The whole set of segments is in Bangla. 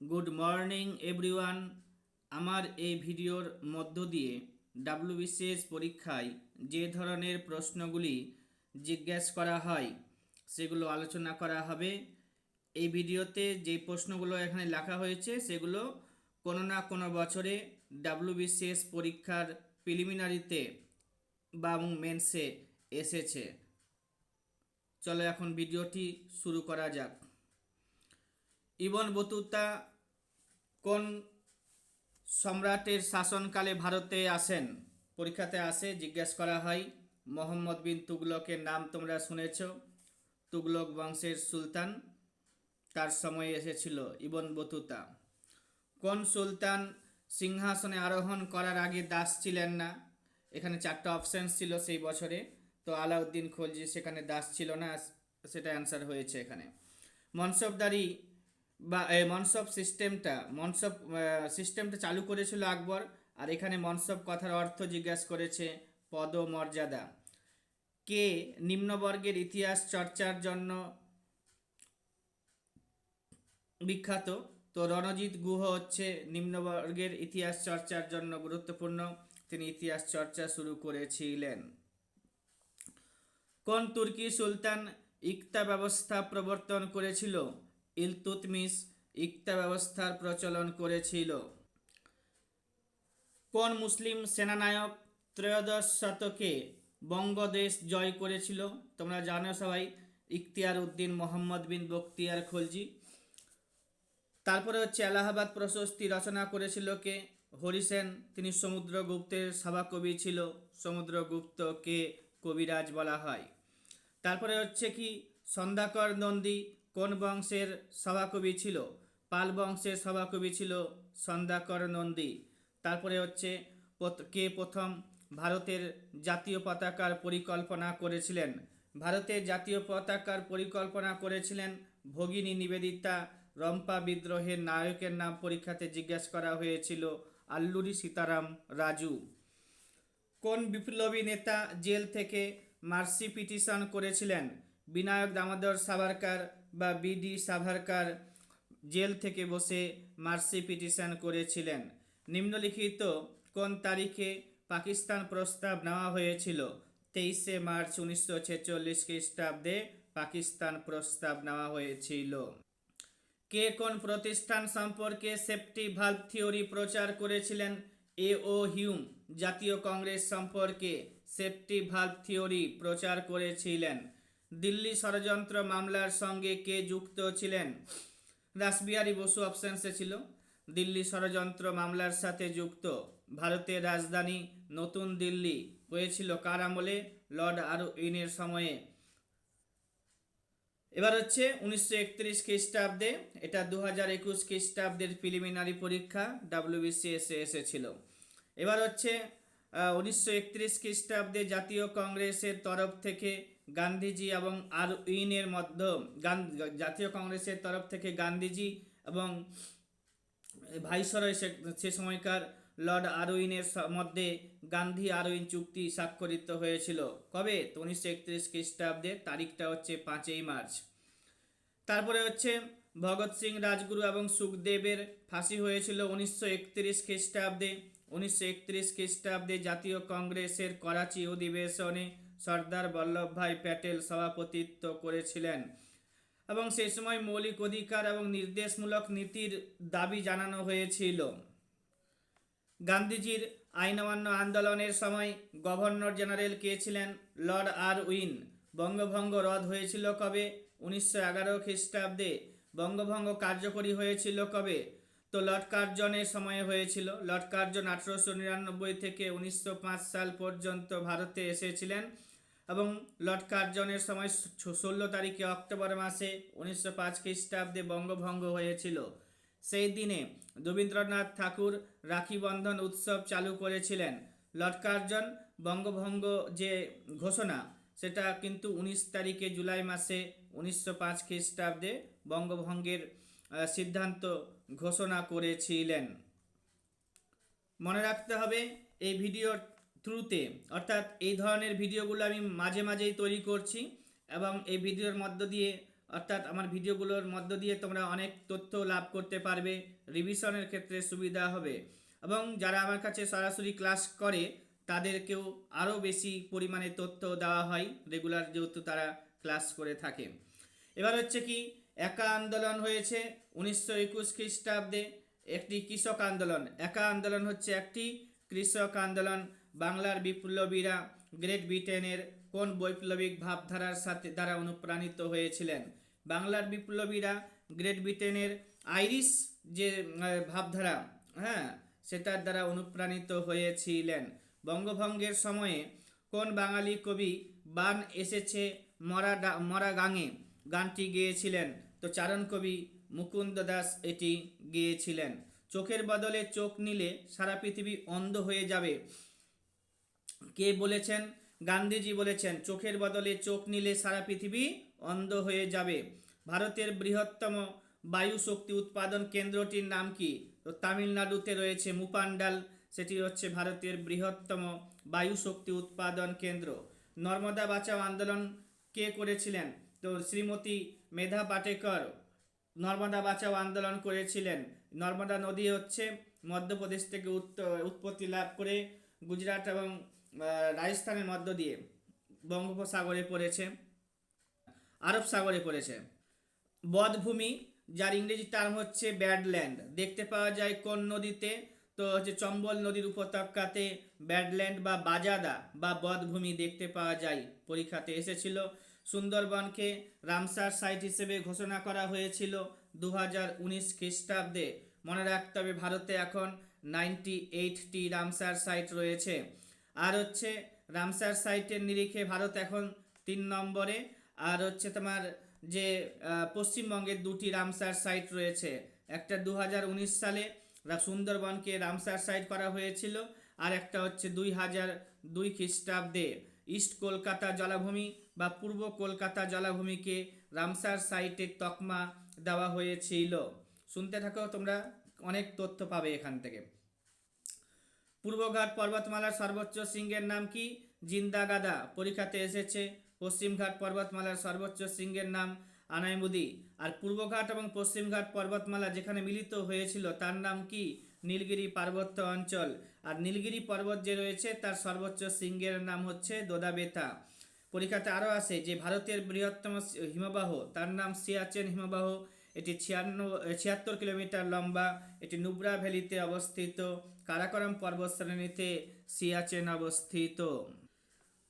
Good morning everyone. আমার এই ভিডিওর মধ্য দিয়ে ডাব্লিউবিসিএস পরীক্ষায় যে ধরনের প্রশ্নগুলি জিজ্ঞেস করা হয় সেগুলো আলোচনা করা হবে। এই ভিডিওতে যে প্রশ্নগুলো এখানে লেখা হয়েছে সেগুলো কোনো না কোনো বছরে ডাব্লিউবিসিএস পরীক্ষার প্রিলিমিনারিতে বা মেন্সে এসেছে। চলো এখন ভিডিওটি শুরু করা যাক। ইবন বতুতা কোন সম্রাটের শাসনকালে ভারতে আসেন? পরীক্ষাতে আসে, জিজ্ঞেস করা হয়। মোহাম্মদ বিন তুগলকের নাম তোমরা শুনেছ। তুগলক বংশের সুলতান, তার সময়ে এসেছিল ইবন বতুতা। কোন সুলতান সিংহাসনে আরোহণ করার আগে দাস ছিলেন না? এখানে চারটা অপশান ছিল সেই বছরে, তো আলাউদ্দিন খলজি সেখানে দাস ছিল না, সেটা অ্যান্সার হয়েছে এখানে। মনসবদারি বা মনসব সিস্টেমটা চালু করেছিল আকবর। আর এখানে মনসব কথার অর্থ জিজ্ঞাসা করেছে পদমর্যাদা। কে নিম্নবর্গের ইতিহাস চর্চার জন্য বিখ্যাত? তো রণজিৎ গুহ হচ্ছে নিম্নবর্গের ইতিহাস চর্চার জন্য গুরুত্বপূর্ণ, তিনি ইতিহাস চর্চা শুরু করেছিলেন। কোন তুর্কি সুলতান ইকতা ব্যবস্থা প্রবর্তন করেছিল? ইলতুৎমিশ ইকতা ব্যবস্থার প্রচলন করেছিল। কোন মুসলিম সেনানায়ক ত্রয়োদশ শতকে বঙ্গদেশ জয় করেছিল? তোমরা জানো সবাই, ইখতিয়ার উদ্দিন মোহাম্মদ বিন বখতিয়ার খলজি। তারপরে হচ্ছে এলাহাবাদ প্রশস্তি রচনা করেছিল কে? হরিসেন, তিনি সমুদ্রগুপ্তের সভাকবি ছিল। সমুদ্রগুপ্তকে কবিরাজ বলা হয়। তারপরে হচ্ছে কি সন্ধ্যাকর নন্দী কোন বংশের সভাকবি ছিল? পাল বংশের সভাকবি ছিল সন্ধ্যাকর নন্দী। তারপরে হচ্ছে কে প্রথম ভারতের জাতীয় পতাকার পরিকল্পনা করেছিলেন? ভারতের জাতীয় পতাকার পরিকল্পনা করেছিলেন ভগিনী নিবেদিতা। রম্পা বিদ্রোহের নায়কের নাম পরীক্ষাতে জিজ্ঞাসা করা হয়েছিল আল্লুরি সীতারাম রাজু। কোন বিপ্লবী নেতা জেল থেকে মার্সি পিটিশন করেছিলেন? বিনায়ক দামোদর সাভারকার বা বিডি সাভারকার জেল থেকে বসে মার্সি পিটিশন করেছিলেন। নিম্নলিখিত কোন তারিখে পাকিস্তান প্রস্তাব নেওয়া হয়েছিল? 23শে মার্চ 1946 খ্রিস্টাব্দে পাকিস্তান প্রস্তাব নেওয়া হয়েছিল। কে কোন প্রতিষ্ঠান সম্পর্কে সেফটি ভালভ থিওরি প্রচার করেছিলেন? এ.ও. হিউম জাতীয় কংগ্রেস সম্পর্কে সেফটি ভালভ থিওরি প্রচার করেছিলেন। দিল্লি ষড়যন্ত্র মামলার সঙ্গে কে যুক্ত ছিলেন? রাসবিহারী বসু অপশানসে ছিল। দিল্লি ষড়যন্ত্র মামলার সাথে যুক্ত ভারতের রাজধানী নতুন দিল্লি হয়েছিল কার আমলে? লর্ড আরউইনের সময়ে। এবার হচ্ছে 1931 খ্রিস্টাব্দে, এটা 2021 খ্রিস্টাব্দের প্রিলিমিনারি পরীক্ষা ডাব্লিউবিসিএস এসেছিল। এবার হচ্ছে 1931 খ্রিস্টাব্দে জাতীয় কংগ্রেসের তরফ থেকে গান্ধীজি এবং আরউইনের মধ্যে জাতীয় কংগ্রেসের তরফ থেকে গান্ধীজি এবং ভাইসরয় সে সময়কার লর্ড আরউইনের মধ্যে গান্ধী আরউইন চুক্তি স্বাক্ষরিত হয়েছিল কবে? তো 1931 খ্রিস্টাব্দে, তারিখটা হচ্ছে 5ই মার্চ। তারপরে হচ্ছে ভগৎ সিং রাজগুরু এবং সুখদেবের ফাঁসি হয়েছিল 1931 খ্রিস্টাব্দে। 1931 খ্রিস্টাব্দে জাতীয় কংগ্রেসের করাচি অধিবেশনে সর্দার বল্লভভাই প্যাটেল সভাপতিত্ব করেছিলেন এবং সেই সময় মৌলিক অধিকার এবং নির্দেশমূলক নীতির দাবি জানানো হয়েছিল। গান্ধীজির আইন অমান্য আন্দোলনের সময় গভর্নর জেনারেল কে ছিলেন? Lord Irwin. বঙ্গভঙ্গ রদ হয়েছিল কবে? 1911 খ্রিস্টাব্দে। বঙ্গভঙ্গ কার্যকরী হয়েছিল কবে? তো লর্ড কার্জনের সময়ে হয়েছিল। লর্ড কার্জন 1899 থেকে 1905 সাল পর্যন্ত ভারতে এসেছিলেন এবং লর্ড কার্জনের সময় 16 তারিখে অক্টোবর মাসে 1905 খ্রিস্টাব্দে বঙ্গভঙ্গ হয়েছিল। সেই দিনে রবীন্দ্রনাথ ঠাকুর রাখি বন্ধন উৎসব চালু করেছিলেন। লর্ড কার্জন বঙ্গভঙ্গ যে ঘোষণা, সেটা কিন্তু 19 তারিখে জুলাই মাসে 1905 খ্রিস্টাব্দে বঙ্গভঙ্গের সিদ্ধান্ত ঘোষণা করেছিলেন। মনে রাখতে হবে এই ভিডিওর থ্রুতে, অর্থাৎ এই ধরনের ভিডিওগুলো আমি মাঝে মাঝেই তৈরি করছি এবং এই ভিডিওর মধ্য দিয়ে অর্থাৎ আমার ভিডিওগুলোর মধ্য দিয়ে তোমরা অনেক তথ্য লাভ করতে পারবে, রিভিশনের ক্ষেত্রে সুবিধা হবে এবং যারা আমার কাছে সরাসরি ক্লাস করে তাদেরকেও আরও বেশি পরিমাণে তথ্য দেওয়া হয় রেগুলার, যেহেতু তারা ক্লাস করে থাকে। এবার হচ্ছে কি, একা আন্দোলন হয়েছে 1921 খ্রিস্টাব্দে, একটি কৃষক আন্দোলন। একা আন্দোলন হচ্ছে একটি কৃষক আন্দোলন। বাংলার বিপ্লবীরা গ্রেট ব্রিটেনের কোন বৈপ্লবিক ভাবধারার সাথে দ্বারা অনুপ্রাণিত হয়েছিলেন? বাংলার বিপ্লবীরা গ্রেট ব্রিটেনের আইরিশ যে ভাবধারা, হ্যাঁ, সেটার দ্বারা অনুপ্রাণিত হয়েছিলেন। বঙ্গভঙ্গের সময়ে কোন বাঙালি কবি বান এসেছে মরা গাঙে গানটি গেয়েছিলেন? তো চারণ কবি মুকুন্দ দাস এটি গেয়েছিলেন। চোখের বদলে চোখ নিলে সারা পৃথিবী অন্ধ হয়ে যাবে, কে বলেছেন? গান্ধীজি বলেছেন চোখের বদলে চোখ নিলে সারা পৃথিবী অন্ধ হয়ে যাবে। ভারতের বৃহত্তম বায়ু শক্তি উৎপাদন কেন্দ্রটির নাম কি? তো তামিলনাড়ুতে রয়েছে মুপান্ডাল, সেটি হচ্ছে ভারতের বৃহত্তম বায়ু শক্তি উৎপাদন কেন্দ্র। নর্মদা বাঁচাও আন্দোলন কে করেছিলেন? তো শ্রীমতী মেধা পাটেকর নর্মদা বাঁচাও আন্দোলন করেছিলেন। নর্মদা নদী হচ্ছে মধ্যপ্রদেশ থেকে উৎপত্তি লাভ করে গুজরাট এবং রাজস্থানের মধ্য দিয়ে বঙ্গোপসাগরে পড়েছে, আরব সাগরে পড়েছে। বধভূমি, যার ইংরেজি টার্ম হচ্ছে ব্যাডল্যান্ড, দেখতে পাওয়া যায় কোন নদীতে? তো হচ্ছে চম্বল নদীর উপত্যকাতে ব্যাডল্যান্ড বা বাজাদা বা বধভূমি দেখতে পাওয়া যায়, পরীক্ষাতে এসেছিল। সুন্দরবনকে রামসার সাইট হিসেবে ঘোষণা করা হয়েছিল 2019 খ্রিস্টাব্দে। মনে রাখতে হবে ভারতে এখন 98টি রামসার সাইট রয়েছে। আর হচ্ছে রামসার সাইটের নিরিখে ভারত এখন 3 নম্বরে। আর হচ্ছে তোমার যে পশ্চিমবঙ্গের 2টি রামসার সাইট রয়েছে, একটা 2019 সালে সুন্দরবনকে রামসার সাইট করা হয়েছিল, আর একটা হচ্ছে 2002 খ্রিস্টাব্দে ইস্ট কলকাতা জলাভূমি বা পূর্ব কলকাতা জলাভূমিকে রামসার সাইটের তকমা দেওয়া হয়েছিল। শুনতে থাকো, তোমরা অনেক তথ্য পাবে এখান থেকে। পূর্বঘাট পর্বতমালার সর্বোচ্চ শৃঙ্গের নাম কি? জিন্দাগাদা, পরীক্ষাতে এসেছে। পশ্চিমঘাট পর্বতমালার সর্বোচ্চ শৃঙ্গের নাম আনাইমুদি। আর পূর্বঘাট এবং পশ্চিমঘাট পর্বতমালা যেখানে মিলিত হয়েছিল তার নাম কি? নীলগিরি পার্বত্য অঞ্চল। আর নীলগিরি পর্বত যে রয়েছে তার সর্বোচ্চ শৃঙ্গের নাম হচ্ছে দোদাবেতা। পরীক্ষাতে আরও আসে যে ভারতের বৃহত্তম হিমবাহ, তার নাম সিয়াচেন হিমবাহ। এটি 76 কিলোমিটার লম্বা। এটি নুব্রা ভ্যালিতে অবস্থিত। কারাকোরাম পর্বতশ্রেণীতে সিয়াচেন অবস্থিত।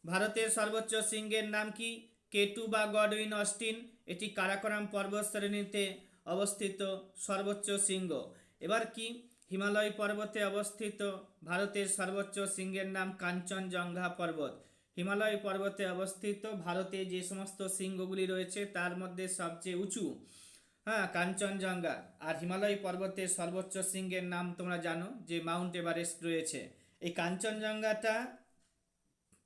ভারতের সর্বোচ্চ শৃঙ্গের নাম কি? কেটু বা গডউইন অস্টিন। এটি কারাকোরাম পর্বতশ্রেণীতে অবস্থিত সর্বোচ্চ শৃঙ্গ। এবার কি, হিমালয় পর্বতে অবস্থিত ভারতের সর্বোচ্চ শৃঙ্গের নাম কাঞ্চনজঙ্ঘা পর্বত। হিমালয় পর্বতে অবস্থিত ভারতে যে সমস্ত শৃঙ্গগুলি রয়েছে তার মধ্যে সবচেয়ে উঁচু, হ্যাঁ, কাঞ্চনজঙ্ঘা। আর হিমালয় পর্বতের সর্বোচ্চ শৃঙ্গের নাম তোমরা জানো যে মাউন্ট এভারেস্ট রয়েছে। এই কাঞ্চনজঙ্ঘাটা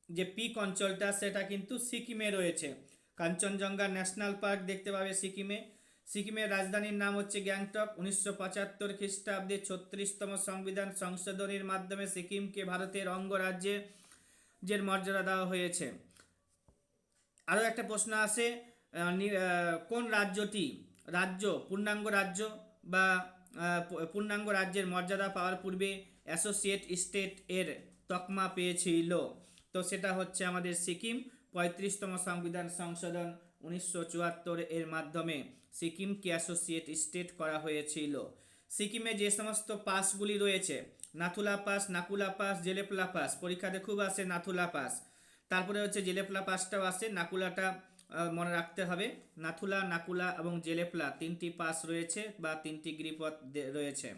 যে পিক অঞ্চলটা সেটা কিন্তু সিকিমে রয়েছে। কাঞ্চনজঙ্ঘা ন্যাশনাল পার্ক দেখতে পাবে সিকিমে। সিকিমের রাজধানীর নাম হচ্ছে গ্যাংটক। 1975 খ্রিস্টাব্দে 36তম সংবিধান সংশোধনীর মাধ্যমে সিকিমকে ভারতের অঙ্গরাজ্যের মর্যাদা দেওয়া হয়েছে। আরও একটা প্রশ্ন আসে, কোন পূর্ণাঙ্গ রাজ্য বা পূর্ণাঙ্গ রাজ্যের মর্যাদা পাওয়ার পূর্বে অ্যাসোসিয়েট স্টেট এর তকমা পেয়েছিল? তো সেটা হচ্ছে আমাদের সিকিম। 35তম সংবিধান সংশোধন 1974 এর মাধ্যমে সিকিমকে অ্যাসোসিয়েট স্টেট করা হয়েছিল। সিকিমে যে সমস্ত পাসগুলি রয়েছে, Nathula pass, নাকুলা pass, Jelep La pass, পরীক্ষাতে খুব আসে নাথুলা পাস। তারপরে হচ্ছে জেলেপলা পাসটাও আসে, নাকুলাটা মনে রাখতে হবে। নাথুলা, নাকুলা এবং জেলেপলা 3টি পাস রয়েছে বা 3টি গিরিপথ রয়েছে।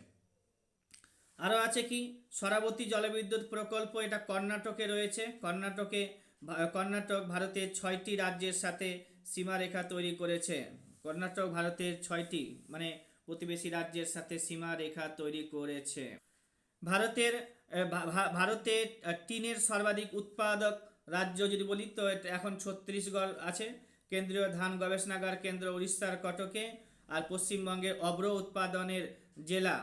আরও আছে কি, সরাবতী জলবিদ্যুৎ প্রকল্প, এটা কর্ণাটকে রয়েছে। কর্ণাটক ভারতের 6টি রাজ্যের সাথে সীমারেখা তৈরি করেছে। কর্ণাটক ভারতের 6টি মানে প্রতিবেশী রাজ্যের সাথে সীমারেখা তৈরি করেছে। ভারতে টিনের সর্বাধিক উৎপাদক রাজ্য যদি বলি তো এখন ছত্তিশগড় আছে। কেন্দ্রীয় ধান গবেষণাগার কেন্দ্র উড়িষ্যার কটকে। আর পশ্চিমবঙ্গের অভ্র উৎপাদনের জেলা,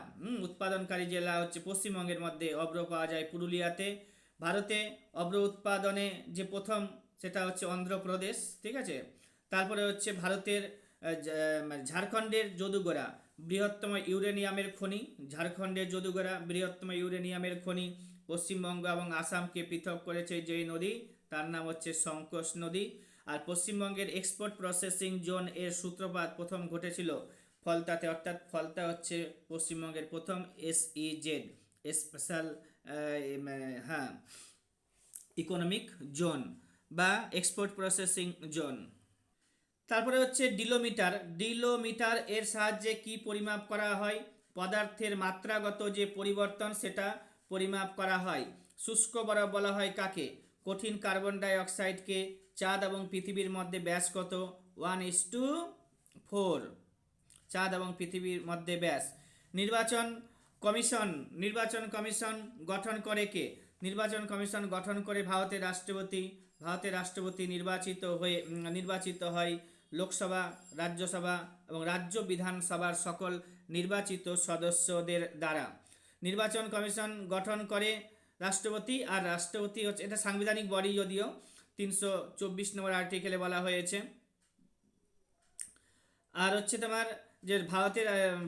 উৎপাদনকারী জেলা হচ্ছে পশ্চিমবঙ্গের মধ্যে অভ্র পাওয়া যায় পুরুলিয়াতে। ভারতে অভ্র উৎপাদনে যে প্রথম সেটা হচ্ছে অন্ধ্রপ্রদেশ, ঠিক আছে। তারপরে হচ্ছে ভারতের ঝাড়খণ্ডের যদুগোড়া বৃহত্তম ইউরেনিয়ামের খনি, ঝাড়খণ্ডের যদুগোড়া বৃহত্তম ইউরেনিয়ামের খনি। পশ্চিমবঙ্গ এবং আসামকে পৃথক করেছে যেই নদী, তার নাম হচ্ছে সংকোচ নদী। আর পশ্চিমবঙ্গের এক্সপোর্ট প্রসেসিং জোন এর সূত্রপাত প্রথম ঘটেছিল ফলতাতে, অর্থাৎ ফলতা হচ্ছে পশ্চিমবঙ্গের প্রথম SEZ স্পেশাল হ্যাঁ ইকোনমিক জোন বা এক্সপোর্ট প্রসেসিং জোন। তারপরে হচ্ছে ডিলোমিটার। ডিলোমিটার এর সাহায্যে কি পরিমাপ করা হয়? পদার্থের মাত্রাগত যে পরিবর্তন সেটা পরিমাপ করা হয়। শুষ্ক বরফ বলা হয় কাকে? কঠিন কার্বন ডাই অক্সাইডকে। চাঁদ এবং পৃথিবীর মধ্যে ব্যাস কত? 1:4। চাঁদ এবং পৃথিবীর মধ্যে ব্যাস। নির্বাচন কমিশন, নির্বাচন কমিশন গঠন করে কে? নির্বাচন কমিশন গঠন করে ভারতের রাষ্ট্রপতি। ভারতের রাষ্ট্রপতি নির্বাচিত হয় লোকসভা, রাজ্যসভা এবং রাজ্য বিধানসভার সকল নির্বাচিত সদস্যদের দ্বারা। নির্বাচন কমিশন গঠন করে রাষ্ট্রপতি, আর রাষ্ট্রপতি হচ্ছে, এটা সাংবিধানিক বডি যদিও 324 নম্বর আর্টিকেলে বলা হয়েছে। আর হচ্ছে তোমার যে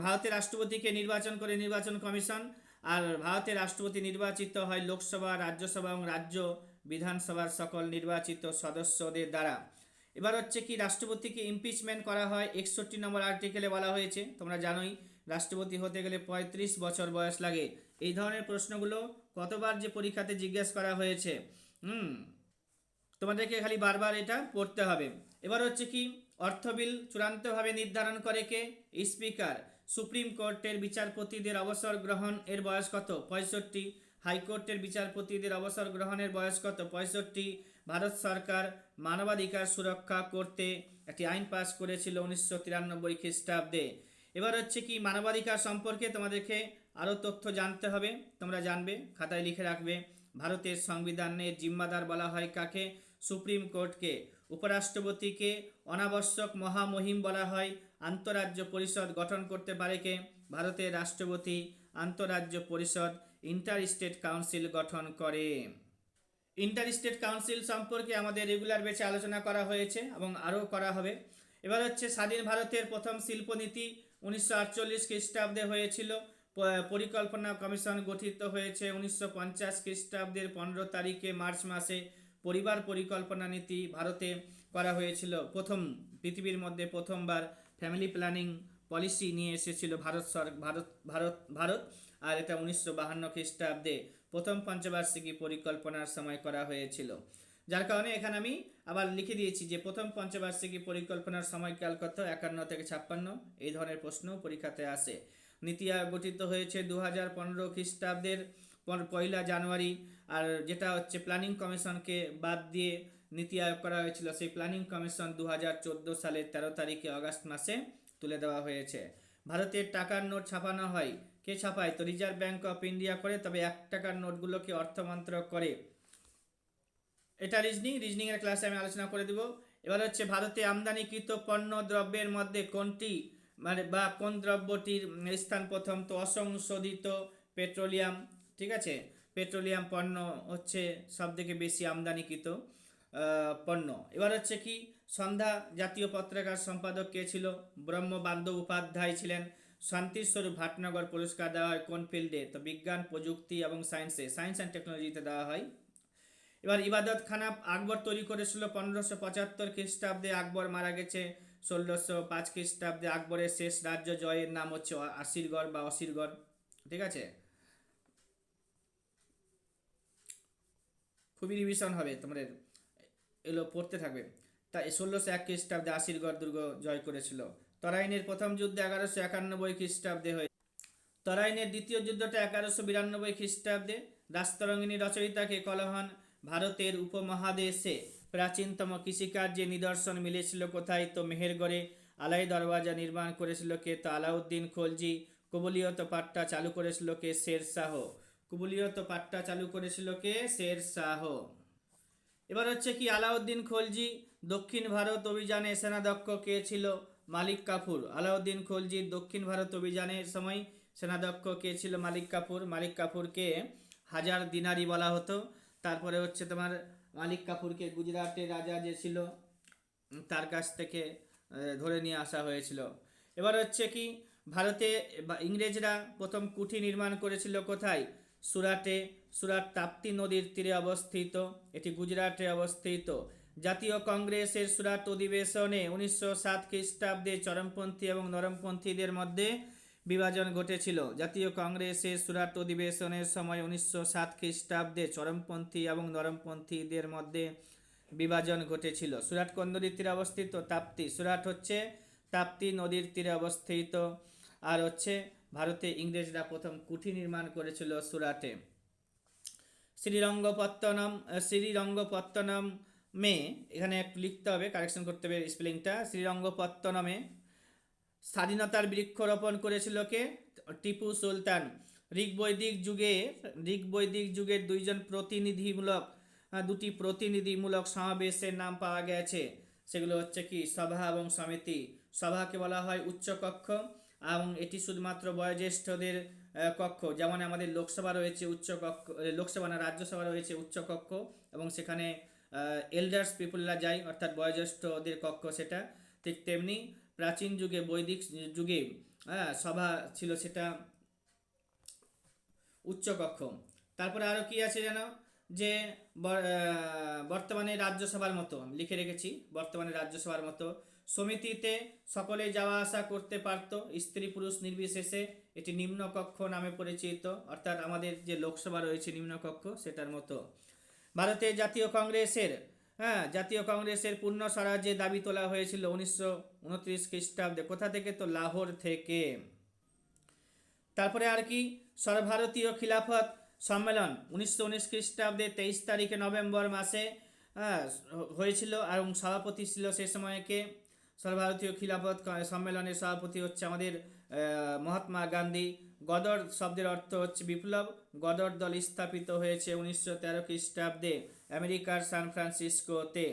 ভারতের রাষ্ট্রপতিকে নির্বাচন করে নির্বাচন কমিশন, আর ভারতের রাষ্ট্রপতি নির্বাচিত হয় লোকসভা, রাজ্যসভা এবং রাজ্য বিধানসভার সকল নির্বাচিত সদস্যদের দ্বারা। এবার হচ্ছে কি রাষ্ট্রপতিকে ইমপিচমেন্ট করা হয় 61 নম্বর আর্টিকেলে বলা হয়েছে। তোমরা জানোই রাষ্ট্রপতি হতে গেলে 35 বছর বয়স লাগে। এই ধরনের প্রশ্নগুলো কতবার যে পরীক্ষাতে জিজ্ঞেস করা হয়েছে, তোমাদেরকে খালি বারবার এটা পড়তে হবে। এবার হচ্ছে কি অর্থ বিল চূড়ান্তভাবে নির্ধারণ করে কে? স্পিকার। সুপ্রিম কোর্টের বিচারপতিদের অবসর গ্রহণ এর বয়স কত? 65। হাইকোর্টের বিচারপতিদের অবসর গ্রহণের বয়স কত? 65। ভারত সরকার মানবাধিকার সুরক্ষা করতে একটি আইন পাস করেছিল 1993 খ্রিস্টাব্দে। এবার হচ্ছে কি মানবাধিকার সম্পর্কে তোমাদেরকে আরও তথ্য জানতে হবে, তোমরা জানবে, খাতায় লিখে রাখবে। ভারতের সংবিধানের জিম্মাদার বলা হয় কাকে? সুপ্রিম কোর্টকে। উপরাষ্ট্রপতিকে অনাবশ্যক মহামহিম বলা হয়। আন্তঃরাজ্য পরিষদ গঠন করতে পারে কে? ভারতের রাষ্ট্রপতি। আন্তঃরাজ্য পরিষদ ইন্টার স্টেট কাউন্সিল গঠন করে। ইন্টার স্টেট কাউন্সিল সম্পর্কে আমাদের রেগুলার ব্যাচে আলোচনা করা হয়েছে এবং আরও করা হবে। এবার হচ্ছে স্বাধীন ভারতের প্রথম শিল্পনীতি 1948 খ্রিস্টাব্দে হয়েছিল। পরিকল্পনা কমিশন গঠিত হয়েছে 1950 খ্রিস্টাব্দের 15 তারিখে মার্চ মাসে। পরিবার পরিকল্পনা নীতি ভারতে করা হয়েছিল। প্রথম পৃথিবীর মধ্যে প্রথমবার ফ্যামিলি প্ল্যানিং পলিসি নিয়ে এসেছিল ভারত। আর এটা 1952 খ্রিস্টাব্দে প্রথম পঞ্চবার্ষিকী পরিকল্পনার সময় করা হয়েছিল। যার কারণে এখানে আমি আবার লিখে দিয়েছি যে প্রথম পঞ্চবার্ষিকী পরিকল্পনার সময়কাল কত? 51 থেকে 56। এই ধরনের প্রশ্ন পরীক্ষাতে আসে। নীতি আয়োগ গঠিত হয়েছে 2015 খ্রিস্টাব্দের 1 জানুয়ারি। আর যেটা হচ্ছে প্ল্যানিং কমিশনকে বাদ দিয়ে নীতি আয়োগ করা হয়েছিল, সেই প্ল্যানিং কমিশন 2014 সালের 13 তারিখে অগাস্ট মাসে তুলে দেওয়া হয়েছে। ভারতের টাকার নোট ছাপানো হয়, কে ছাপায়? তো রিজার্ভ ব্যাঙ্ক অফ ইন্ডিয়া করে, তবে 1 টাকার নোটগুলোকে অর্থমন্ত্রক করে। এটা রিজনিং এর ক্লাসে আমি আলোচনা করে দিব। এবার হচ্ছে ভারতে আমদানিকৃত পণ্য দ্রব্যের মধ্যে কোনটি বা কোন দ্রব্যটির স্থান প্রথম? তো অসংশোধিত পেট্রোলিয়াম। ঠিক আছে, পেট্রোলিয়াম পণ্য হচ্ছে সব থেকে বেশি আমদানিকৃত পণ্য। এবার হচ্ছে কি সন্ধ্যা জাতীয় পত্রিকার সম্পাদক কে ছিল? ব্রহ্মবান্ধব উপাধ্যায় ছিলেন। শান্তিস্বরূপ ভাটনগর পুরস্কার দেওয়া হয় কোন ফিল্ডে? তো বিজ্ঞান, প্রযুক্তি এবং সায়েন্স অ্যান্ড টেকনোলজিতে দেওয়া হয়। এবার ইবাদত খানা আকবর তৈরি করেছিল 1575 খ্রিস্টাব্দে। আকবর মারা গেছে 1605 খ্রিস্টাব্দে। আকবরের শেষ রাজ্য জয়ের নাম হচ্ছে আসিরগড় বা অসিরগড়। ঠিক আছে, খুবই রিভিশন হবে তোমাদের, এগুলো পড়তে থাকবে। তাই 1601 খ্রিস্টাব্দে আসিরগড় দুর্গ জয় করেছিল। তরাইনের প্রথম যুদ্ধ 1191 খ্রিস্টাব্দে হয়ে। তরাইনের দ্বিতীয় যুদ্ধটা 1192 খ্রিস্টাব্দে। রাস্তরঙ্গিনী রচয়িতাকে কলহন। ভারতের উপমহাদেশে প্রাচীনতম কৃষিকার্যের নিদর্শন মিলেছিল কোথায়? তো মেহেরগড়ে। আলাই দরওয়াজা নির্মাণ করেছিল কে? তো আলাউদ্দিন খলজি। কবুলিয়ত পাট্টা চালু করেছিল কে? শের শাহ। কবুলিয়ত পাট্টা চালু করেছিল কে? শের শাহ। এবার হচ্ছে কি আলাউদ্দিন খলজি দক্ষিণ ভারত অভিযানে সেনাধ্যক্ষ কে ছিল? মালিক কাফুর। আলাউদ্দিন খলজির দক্ষিণ ভারত অভিযানের সময় সেনাধ্যক্ষ কে ছিল? মালিক কাফুর। মালিক কাফুরকে হাজার দিনারি বলা হতো। তারপরে হচ্ছে তোমার মালিক কাফুরকে গুজরাটের রাজা যে ছিল তার কাছ থেকে ধরে নিয়ে আসা হয়েছিল। এবার হচ্ছে কি, ভারতে ইংরেজরা প্রথম কুঠি নির্মাণ করেছিল কোথায়? সুরাটে। সুরাট তাপ্তি নদীর তীরে অবস্থিত, এটি গুজরাটে অবস্থিত। জাতীয় কংগ্রেসের সুরাট অধিবেশনে 1907 খ্রিস্টাব্দে চরমপন্থী এবং নরমপন্থীদের মধ্যে বিভাজন ঘটেছিল। জাতীয় কংগ্রেসের সুরাট অধিবেশনের সময় 1907 খ্রিস্টাব্দে চরমপন্থী এবং নরমপন্থীদের মধ্যে বিভাজন ঘটেছিল। সুরাট কোন নদীর তীরে অবস্থিত? তাপ্তি। সুরাট হচ্ছে তাপ্তি নদীর তীরে অবস্থিত। আর হচ্ছে ভারতে ইংরেজরা প্রথম কুঠি নির্মাণ করেছিল সুরাটে। শ্রীরঙ্গপত্তনমে, এখানে একটু লিখতে হবে, কারেকশন করতে হবে স্পেলিংটা। শ্রীরঙ্গপত্তনমে স্বাধীনতার বৃক্ষরোপণ করেছিল কে? টিপু সুলতান। ঋগ্বৈদিক যুগের দুটি প্রতিনিধিমূলক সমাবেশের নাম পাওয়া গেছে। সেগুলো হচ্ছে কি? সভা এবং সমিতি। সভাকে বলা হয় উচ্চকক্ষ, এবং এটি শুধুমাত্র বয়োজ্যেষ্ঠদের কক্ষ। যেমন আমাদের লোকসভা রয়েছে উচ্চকক্ষ, লোকসভা না রাজ্যসভা রয়েছে উচ্চকক্ষ, এবং সেখানে এল্ডার্স পিপুলরা যায়, অর্থাৎ বয়োজ্যেষ্ঠদের কক্ষ সেটা। ঠিক তেমনি প্রাচীন যুগে, বৈদিক যুগে সভা ছিল সেটা উচ্চকক্ষ। তারপরে আরও কি আছে যেন, যে বর্তমানে রাজ্যসভার মতো লিখে রেখেছি, বর্তমানে রাজ্যসভার মতো। সমিতিতে সকলে যাওয়া আসা করতে পারত, স্ত্রী পুরুষ নির্বিশেষে। এটি নিম্নকক্ষ নামে পরিচিত, অর্থাৎ আমাদের যে লোকসভা রয়েছে নিম্নকক্ষ সেটার মতো। ভারতের জাতীয় কংগ্রেসের পূর্ণ স্বরাজ্যের দাবি তোলা হয়েছিল 1929 খ্রিস্টাব্দে। কোথা থেকে? তো লাহোর থেকে। তারপরে আর কি, সর্বভারতীয় খিলাফত সম্মেলন 1919 খ্রিস্টাব্দে 23 তারিখে নভেম্বর মাসে হয়েছিল, এবং সভাপতি ছিল সে সময়কে। সর্বভারতীয় খিলাফত সম্মেলনের সভাপতি হচ্ছে আমাদের মহাত্মা গান্ধী। গদর শব্দের অর্থ হচ্ছে বিপ্লব। গদর দল স্থাপিত হয়েছে 1913 খ্রিস্টাব্দে আমেরিকার সান ফ্রান্সিসকোতে।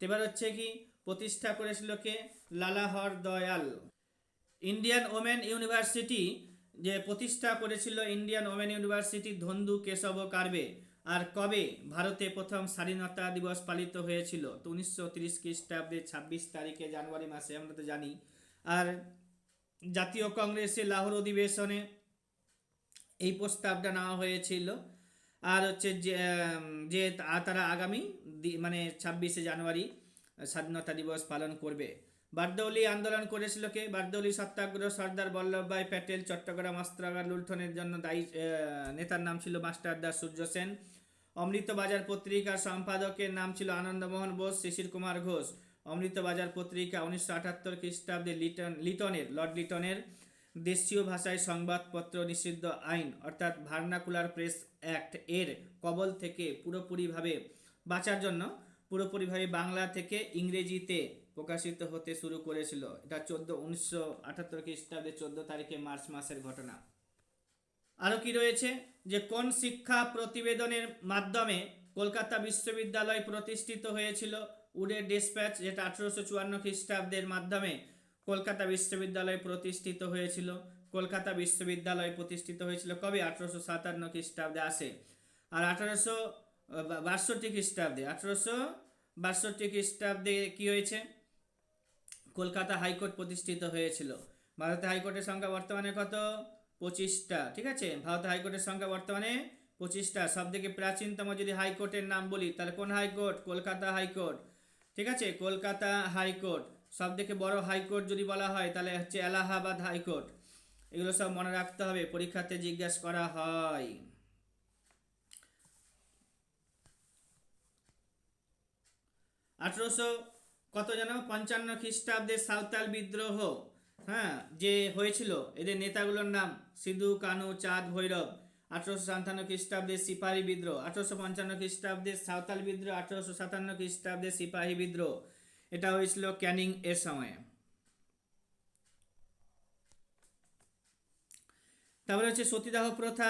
এবার হচ্ছে কি, প্রতিষ্ঠা করেছিল কে? লালা হরদয়াল। ইন্ডিয়ান ওমেন ইউনিভার্সিটি যে প্রতিষ্ঠা করেছিল, ইন্ডিয়ান ওমেন ইউনিভার্সিটি ধন্দু কেশব কার্বে। আর কবে ভারতে প্রথম স্বাধীনতা দিবস পালিত হয়েছিল? তো 1930 খ্রিস্টাব্দে 26 তারিখে জানুয়ারি মাসে, আমরা তো জানি। আর জাতীয় কংগ্রেসের লাহোর অধিবেশনে এই প্রস্তাবটা নেওয়া হয়েছিল। আর হচ্ছে যে তারা আগামী মানে 26শে জানুয়ারি স্বাধীনতা দিবস পালন করবে। বারদৌলি আন্দোলন করেছিল কে? বারদৌলি সত্যাগ্রহ সর্দার বল্লভভাই প্যাটেল। চট্টগ্রাম অস্ত্রাগার লুণ্ঠনের জন্য দায়ী নেতার নাম ছিল মাস্টার দাস সূর্য সেন। অমৃতবাজার পত্রিকার সম্পাদকের নাম ছিল আনন্দমোহন বোস, শিশির কুমার ঘোষ। অমৃতবাজার পত্রিকা 1978 খ্রিস্টাব্দে লর্ড লিটনের দেশীয় ভাষায় সংবাদপত্র নিষিদ্ধ আইন, অর্থাৎ ভার্নাকুলার প্রেস অ্যাক্ট এর কবল থেকে পুরোপুরিভাবে বাঁচার জন্য পুরোপুরিভাবে বাংলা থেকে ইংরেজিতে প্রকাশিত হতে শুরু করেছিল। এটা 1978 খ্রিস্টাব্দে 14 তারিখে মার্চ মাসের ঘটনা। আরও কি রয়েছে, যে কোন শিক্ষা প্রতিবেদনের মাধ্যমে কলকাতা বিশ্ববিদ্যালয় প্রতিষ্ঠিত হয়েছিল? উডে ডিসপ্যাচ, যেটা 1854 খ্রিস্টাব্দের মাধ্যমে কলকাতা বিশ্ববিদ্যালয় প্রতিষ্ঠিত হয়েছিল। কলকাতা বিশ্ববিদ্যালয় প্রতিষ্ঠিত হয়েছিল কবে? 1857 খ্রিস্টাব্দে আসে। আর 1862 খ্রিস্টাব্দে কি হয়েছে? কলকাতা হাইকোর্ট প্রতিষ্ঠিত হয়েছিল। ভারতের হাইকোর্টের সংখ্যা বর্তমানে কত? 25টা। ঠিক আছে, ভারতের হাইকোর্টের সংখ্যা বর্তমানে 25টা। সব থেকে প্রাচীনতম যদি হাইকোর্টের নাম বলি, তাহলে কোন হাইকোর্ট? কলকাতা হাইকোর্ট। ঠিক আছে, কলকাতা হাইকোর্ট। সব থেকে বড় হাইকোর্ট যদি বলা হয় তাহলে হচ্ছে এলাহাবাদ হাইকোর্ট। এগুলো সব মনে রাখতে হবে, পরীক্ষাতে জিজ্ঞাসা করা হয়। 1855 খ্রিস্টাব্দে সাঁওতাল বিদ্রোহ যে হয়েছিল, এদের নেতাগুলোর নাম সিধু কানু চাঁদ ভৈরব। 1857 খ্রিস্টাব্দে সিপাহী বিদ্রোহ। 1855 খ্রিস্টাব্দে সাঁওতাল বিদ্রোহ, 1857 খ্রিস্টাব্দে সিপাহী বিদ্রোহ। এটা হয়েছিল ক্যানিং এর সময়। তারপরে হচ্ছে সতীদাহ প্রথা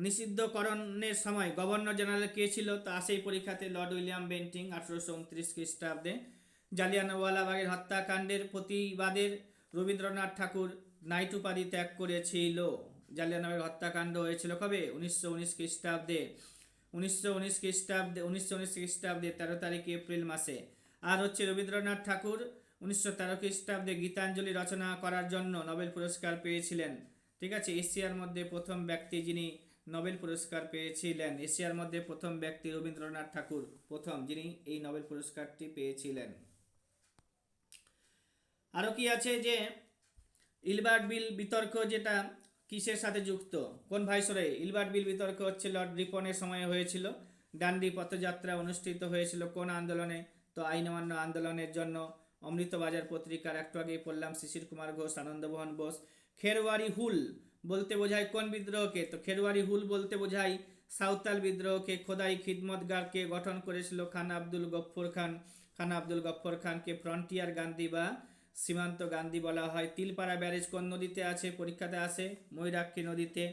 নিষিদ্ধকরণের সময় গভর্নর জেনারেল কে ছিল? তা সেই পরীক্ষাতে লর্ড উইলিয়াম বেন্টিং 1829 খ্রিস্টাব্দে। জালিয়ানওয়ালাবাগের হত্যাকাণ্ডের প্রতিবাদে রবীন্দ্রনাথ ঠাকুর নাইট উপাধি ত্যাগ করেছিল। জালিয়ানওয়ালাবাগের হত্যাকাণ্ড হয়েছিল কবে? 1919 খ্রিস্টাব্দে। 1919 খ্রিস্টাব্দে 13 তারিখে এপ্রিল মাসে। আর হচ্ছে রবীন্দ্রনাথ ঠাকুর 1913 খ্রিস্টাব্দে গীতাঞ্জলি রচনা করার জন্য নোবেল পুরস্কার পেয়েছিলেন। ঠিক আছে, এশিয়ার মধ্যে প্রথম ব্যক্তি যিনি নোবেল পুরস্কার পেয়েছিলেন, এশিয়ার মধ্যে প্রথম ব্যক্তি রবীন্দ্রনাথ ঠাকুর, প্রথম যিনি এই নোবেল পুরস্কারটি পেয়েছিলেন। আরও কি আছে যে ইলবার্ট বিল বিতর্ক, যেটা কিসের সাথে যুক্ত, কোন ভাইসরয়? ইলবার্ট বিল বিতর্ক হচ্ছে লর্ড রিপনের সময়ে হয়েছিল। ডান্ডি পথযাত্রা অনুষ্ঠিত হয়েছিল কোন আন্দোলনে? তো আইন অমান্য আন্দোলনের জন্য। অমৃতবাজার পত্রিকার একটু আগেই পড়লাম, শিশির কুমার ঘোষ, আনন্দমোহন বোস। খেরওয়ারি হুল বলতে বোঝায় কোন বিদ্রোহকে? তো খেরওয়ারি হুল বলতে বোঝায় সাঁওতাল বিদ্রোহকে। খোদাই খিদমতগারকে গঠন করেছিল খান আব্দুল গফ্ফর খান। খান আব্দুল গফ্ফর খানকে ফ্রন্টিয়ার গান্ধী বা সীমান্ত গান্ধী বলা হয়। তিলপাড়া ব্যারেজ কোন নদীতে আছে? পরীক্ষাতে আসে ময়ূরাক্ষী নদীতে।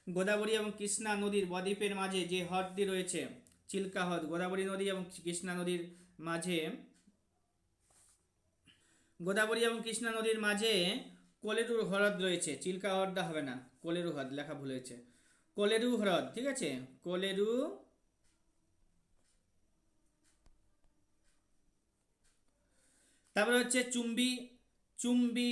গোদাবরী এবং কৃষ্ণা নদীর বদ্বীপের মাঝে যে হ্রদটি রয়েছে, চিল্কা হ্রদ। গোদাবরী নদী এবং কৃষ্ণা নদীর মাঝে, গোদাবরী এবং কৃষ্ণা নদীর মাঝে কোলেরু হ্রদ রয়েছে। চিল্কা হ্রদটা হবে না, কোলেরু হ্রদ, লেখা ভুল হয়েছে। কোলেরু হ্রদ, ঠিক আছে, কোলেরু। তারপরে হচ্ছে চুম্বি। চুম্বি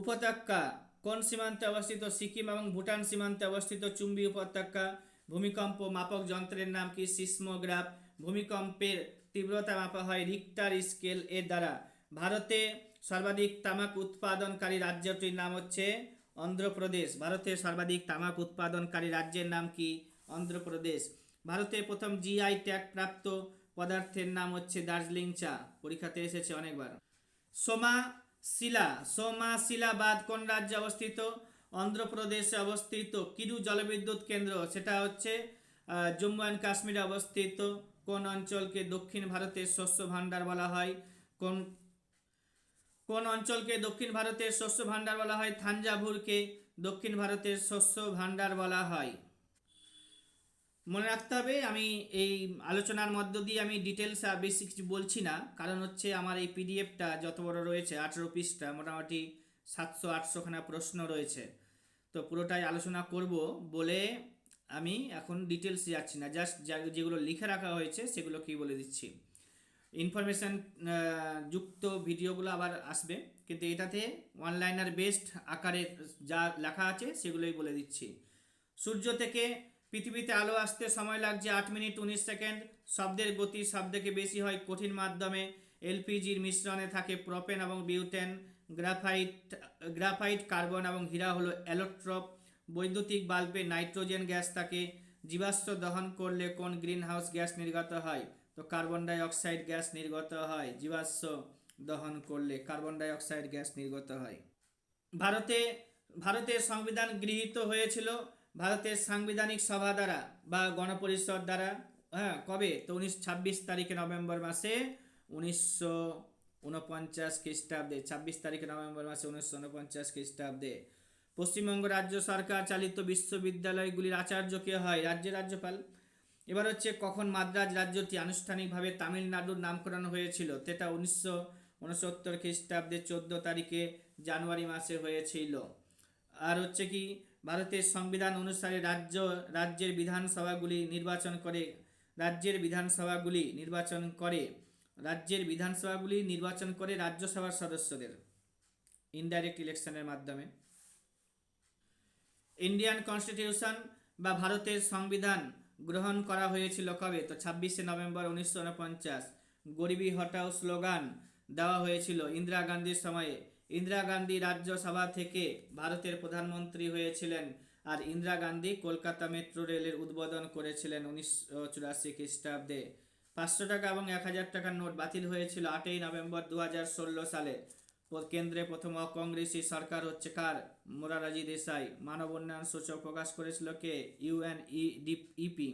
উপত্যকা কোন সীমান্তে অবস্থিত? সিকিম এবং ভুটান সীমান্তে অবস্থিত চুম্বি উপত্যকা। ভূমিকম্প মাপক যন্ত্রের নাম কি? সিসমোগ্রাফ। ভূমিকম্পের তীব্রতা মাপা হয় রিক্টার স্কেল এর দ্বারা। ভারতে সর্বাধিক তামাক উৎপাদনকারী রাজ্যটির নাম হচ্ছে অন্ধ্রপ্রদেশ। ভারতের সর্বাধিক তামাক উৎপাদনকারী রাজ্যের নাম কি? অন্ধ্রপ্রদেশ। ভারতে প্রথম জিআই ট্যাগ প্রাপ্ত পদার্থের নাম হচ্ছে দার্জিলিং চা। পরীক্ষাতে এসেছে অনেকবার। সোমাশিলা বাঁধ কোন রাজ্যে অবস্থিত? অন্ধ্রপ্রদেশে অবস্থিত। কিরু জলবিদ্যুৎ কেন্দ্র, সেটা হচ্ছে জম্মু অ্যান্ড কাশ্মীরে অবস্থিত। কোন অঞ্চলকে দক্ষিণ ভারতের শস্য ভাণ্ডার বলা হয়? কোন কোন অঞ্চলকে দক্ষিণ ভারতের শস্য ভাণ্ডার বলা হয়? থাঞ্জাভুরকে দক্ষিণ ভারতের শস্য ভাণ্ডার বলা হয়। মনে রাখতে হবে, আমি এই আলোচনার মধ্য দিয়ে আমি ডিটেলস বেশি কিছু বলছি না, কারণ হচ্ছে আমার এই পিডিএফটা যত বড় রয়েছে 18 পৃষ্ঠা, মোটামুটি 700-800খানা প্রশ্ন রয়েছে। তো পুরোটাই আলোচনা করব বলে আমি এখন ডিটেলস যাচ্ছি না, জাস্ট যেগুলো লিখে রাখা হয়েছে সেগুলোকেই বলে দিচ্ছি। ইনফরমেশান যুক্ত ভিডিওগুলো আবার আসবে, কিন্তু এটাতে অনলাইনার বেস্ট আকারে যা লেখা আছে সেগুলোই বলে দিচ্ছি। সূর্য থেকে পৃথিবীতে আলো আসতে সময় লাগছে 8 মিনিট 19 সেকেন্ড। শব্দের গতি সবথেকে বেশি হয় কঠিন মাধ্যমে। এলপিজির মিশ্রণে থাকে প্রোপেন এবং বিউটেন। গ্রাফাইট কার্বন এবং হীরা হলো অ্যালোট্রপ। বৈদ্যুতিক বাল্বে নাইট্রোজেন গ্যাস থাকে। জীবাশ্ম দহন করলে কোন গ্রিনহাউস গ্যাস নির্গত হয়? তো কার্বন ডাই অক্সাইড গ্যাস নির্গত হয়। জীবাশ্ম দহন করলে কার্বন ডাই অক্সাইড গ্যাস নির্গত হয়। ভারতের সংবিধান গৃহীত হয়েছিল ভারতের সাংবিধানিক সভা দ্বারা বা গণপরিষদ দ্বারা। হ্যাঁ, কবে? তো 26 তারিখে নভেম্বর মাসে 1949 খ্রিস্টাব্দে। 26 তারিখে নভেম্বর মাসে 1949 খ্রিস্টাব্দে। পশ্চিমবঙ্গ রাজ্য সরকার চালিত বিশ্ববিদ্যালয়গুলির আচার্য কে হয়? রাজ্যের রাজ্যপাল। এবার হচ্ছে কখন মাদ্রাজ রাজ্যটি আনুষ্ঠানিকভাবে তামিলনাড়ুর নামকরণ হয়েছিল? সেটা 1969 খ্রিস্টাব্দে 14 তারিখে জানুয়ারি মাসে হয়েছিল। আর হচ্ছে কি, ভারতের সংবিধান অনুসারে রাজ্যের বিধানসভাগুলি নির্বাচন করে রাজ্যসভার সদস্যদের ইনডাইরেক্ট ইলেকশনের মাধ্যমে। ইন্ডিয়ান কনস্টিটিউশন বা ভারতের সংবিধান গ্রহণ করা হয়েছিল কবে? তো 26শে নভেম্বর 1949। গরিবি হটাও স্লোগান দেওয়া হয়েছিল ইন্দিরা গান্ধীর সময়ে। ইন্দিরা গান্ধী রাজ্যসভা থেকে ভারতের প্রধানমন্ত্রী হয়েছিলেন, আর ইন্দিরা গান্ধী কলকাতা মেট্রো রেলের উদ্বোধন করেছিলেন 1984 খ্রিস্টাব্দে। 500 টাকা এবং 1000 টাকার নোট বাতিল হয়েছিল 8ই নভেম্বর 2016 সালে। কেন্দ্রে প্রথম অকংগ্রেসি সরকার হচ্ছে কার? মোরারজি দেশাই। মানব উন্নয়ন সূচক প্রকাশ করেছিল কে? UNEP,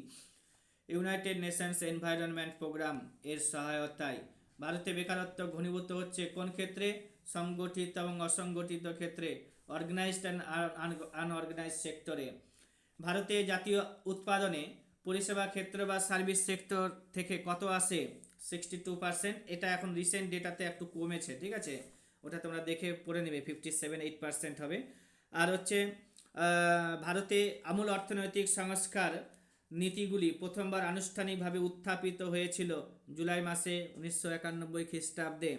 United Nations Environment Programme এর সহায়তায়। ভারতে বেকারত্ব ঘনীভূত হচ্ছে কোন ক্ষেত্রে? সংগঠিত এবং অসংগঠিত ক্ষেত্রে, অর্গানাইজড অ্যান্ড আনঅর্গানাইজড সেক্টরে। ভারতে জাতীয় উৎপাদনে পরিষেবা ক্ষেত্র বা সার্ভিস সেক্টর থেকে কত আসে? 62%। এটা এখন রিসেন্ট ডেটাতে একটু কমেছে, ঠিক আছে, ওটা তোমরা দেখে পড়ে নেবে, 57-8% হবে। আর হচ্ছে ভারতে আমূল অর্থনৈতিক সংস্কার নীতিগুলি প্রথমবার আনুষ্ঠানিকভাবে উত্থাপিত হয়েছিল জুলাই মাসে 1991 খ্রিস্টাব্দে।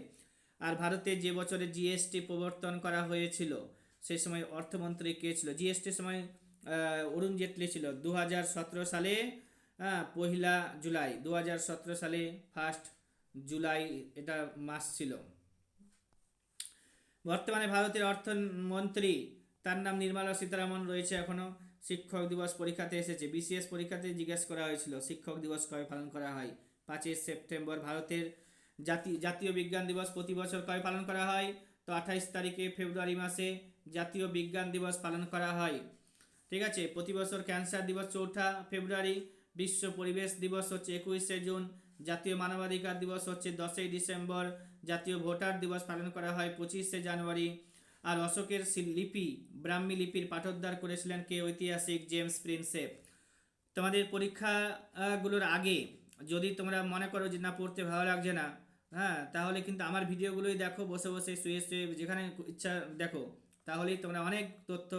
আর ভারতে যে বছরে জিএসটি প্রবর্তন করা হয়েছিল সেই সময় অর্থমন্ত্রী কে ছিল? জিএসটির সময় অরুণ জেটলি ছিল 2017 সালে, পহিলা জুলাই 2017 সালে 1 জুলাই এটা মাস ছিল। বর্তমানে ভারতের অর্থমন্ত্রী, তার নাম নির্মলা সীতারামন রয়েছে এখনো। শিক্ষক দিবস পরীক্ষাতে এসেছে, বিসিএস পরীক্ষাতে জিজ্ঞেস করা হয়েছিল শিক্ষক দিবস কবে পালন করা হয়? 5 সেপ্টেম্বর। ভারতের জাতীয় বিজ্ঞান দিবস প্রতি বছর কবে পালন করা হয়? তো 28 তারিখে ফেব্রুয়ারি মাসে জাতীয় বিজ্ঞান দিবস পালন করা হয়। ঠিক আছে, প্রতি বছর ক্যান্সার দিবস 4 ফেব্রুয়ারি, বিশ্ব পরিবেশ দিবস হচ্ছে 21 জুন, জাতীয় মানবাধিকার দিবস হচ্ছে 10 ডিসেম্বর, জাতীয় ভোটার দিবস পালন করা হয় 25 জানুয়ারি। আর অশোকের লিপি, ব্রাহ্মী লিপির পাঠোদ্ধার করেছিলেন কে? ঐতিহাসিক জেমস প্রিন্সেপ। তোমাদের পরীক্ষাগুলোর আগে যদি তোমরা মনে করো যে না পড়তে ভালো লাগছে না, তাহলে কিন্তু আমার ভিডিওগুলোই দেখো, বসে বসে শুয়ে শুয়ে যেখানে ইচ্ছা দেখো, তাহলেই তোমরা অনেক তথ্য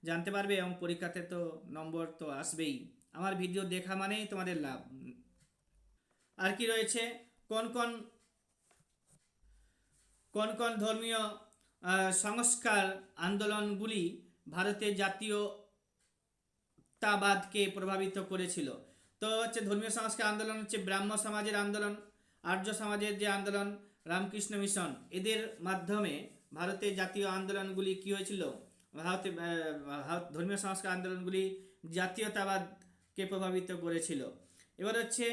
জানতে পারবে এবং পরীক্ষাতে তো নম্বর তো আসবেই। আমার ভিডিও দেখা মানেই তোমাদের লাভ। আর কি রয়েছে? কোন কোন কোন কোন ধর্মীয় সংস্কার আন্দোলনগুলি ভারতের জাতীয়তাবাদকে প্রভাবিত করেছিল? তো হচ্ছে ধর্মীয় সংস্কার আন্দোলন হচ্ছে ব্রাহ্ম সমাজের আন্দোলন, আর্য সমাজের যে আন্দোলন, রামকৃষ্ণ মিশন, এদের মাধ্যমে ভারতের জাতীয় আন্দোলনগুলি কি হয়েছিল? ভারতে ধর্মীয় সংস্কার আন্দোলনগুলি জাতীয়তাবাদকে প্রভাবিত করেছিল। এবার হচ্ছে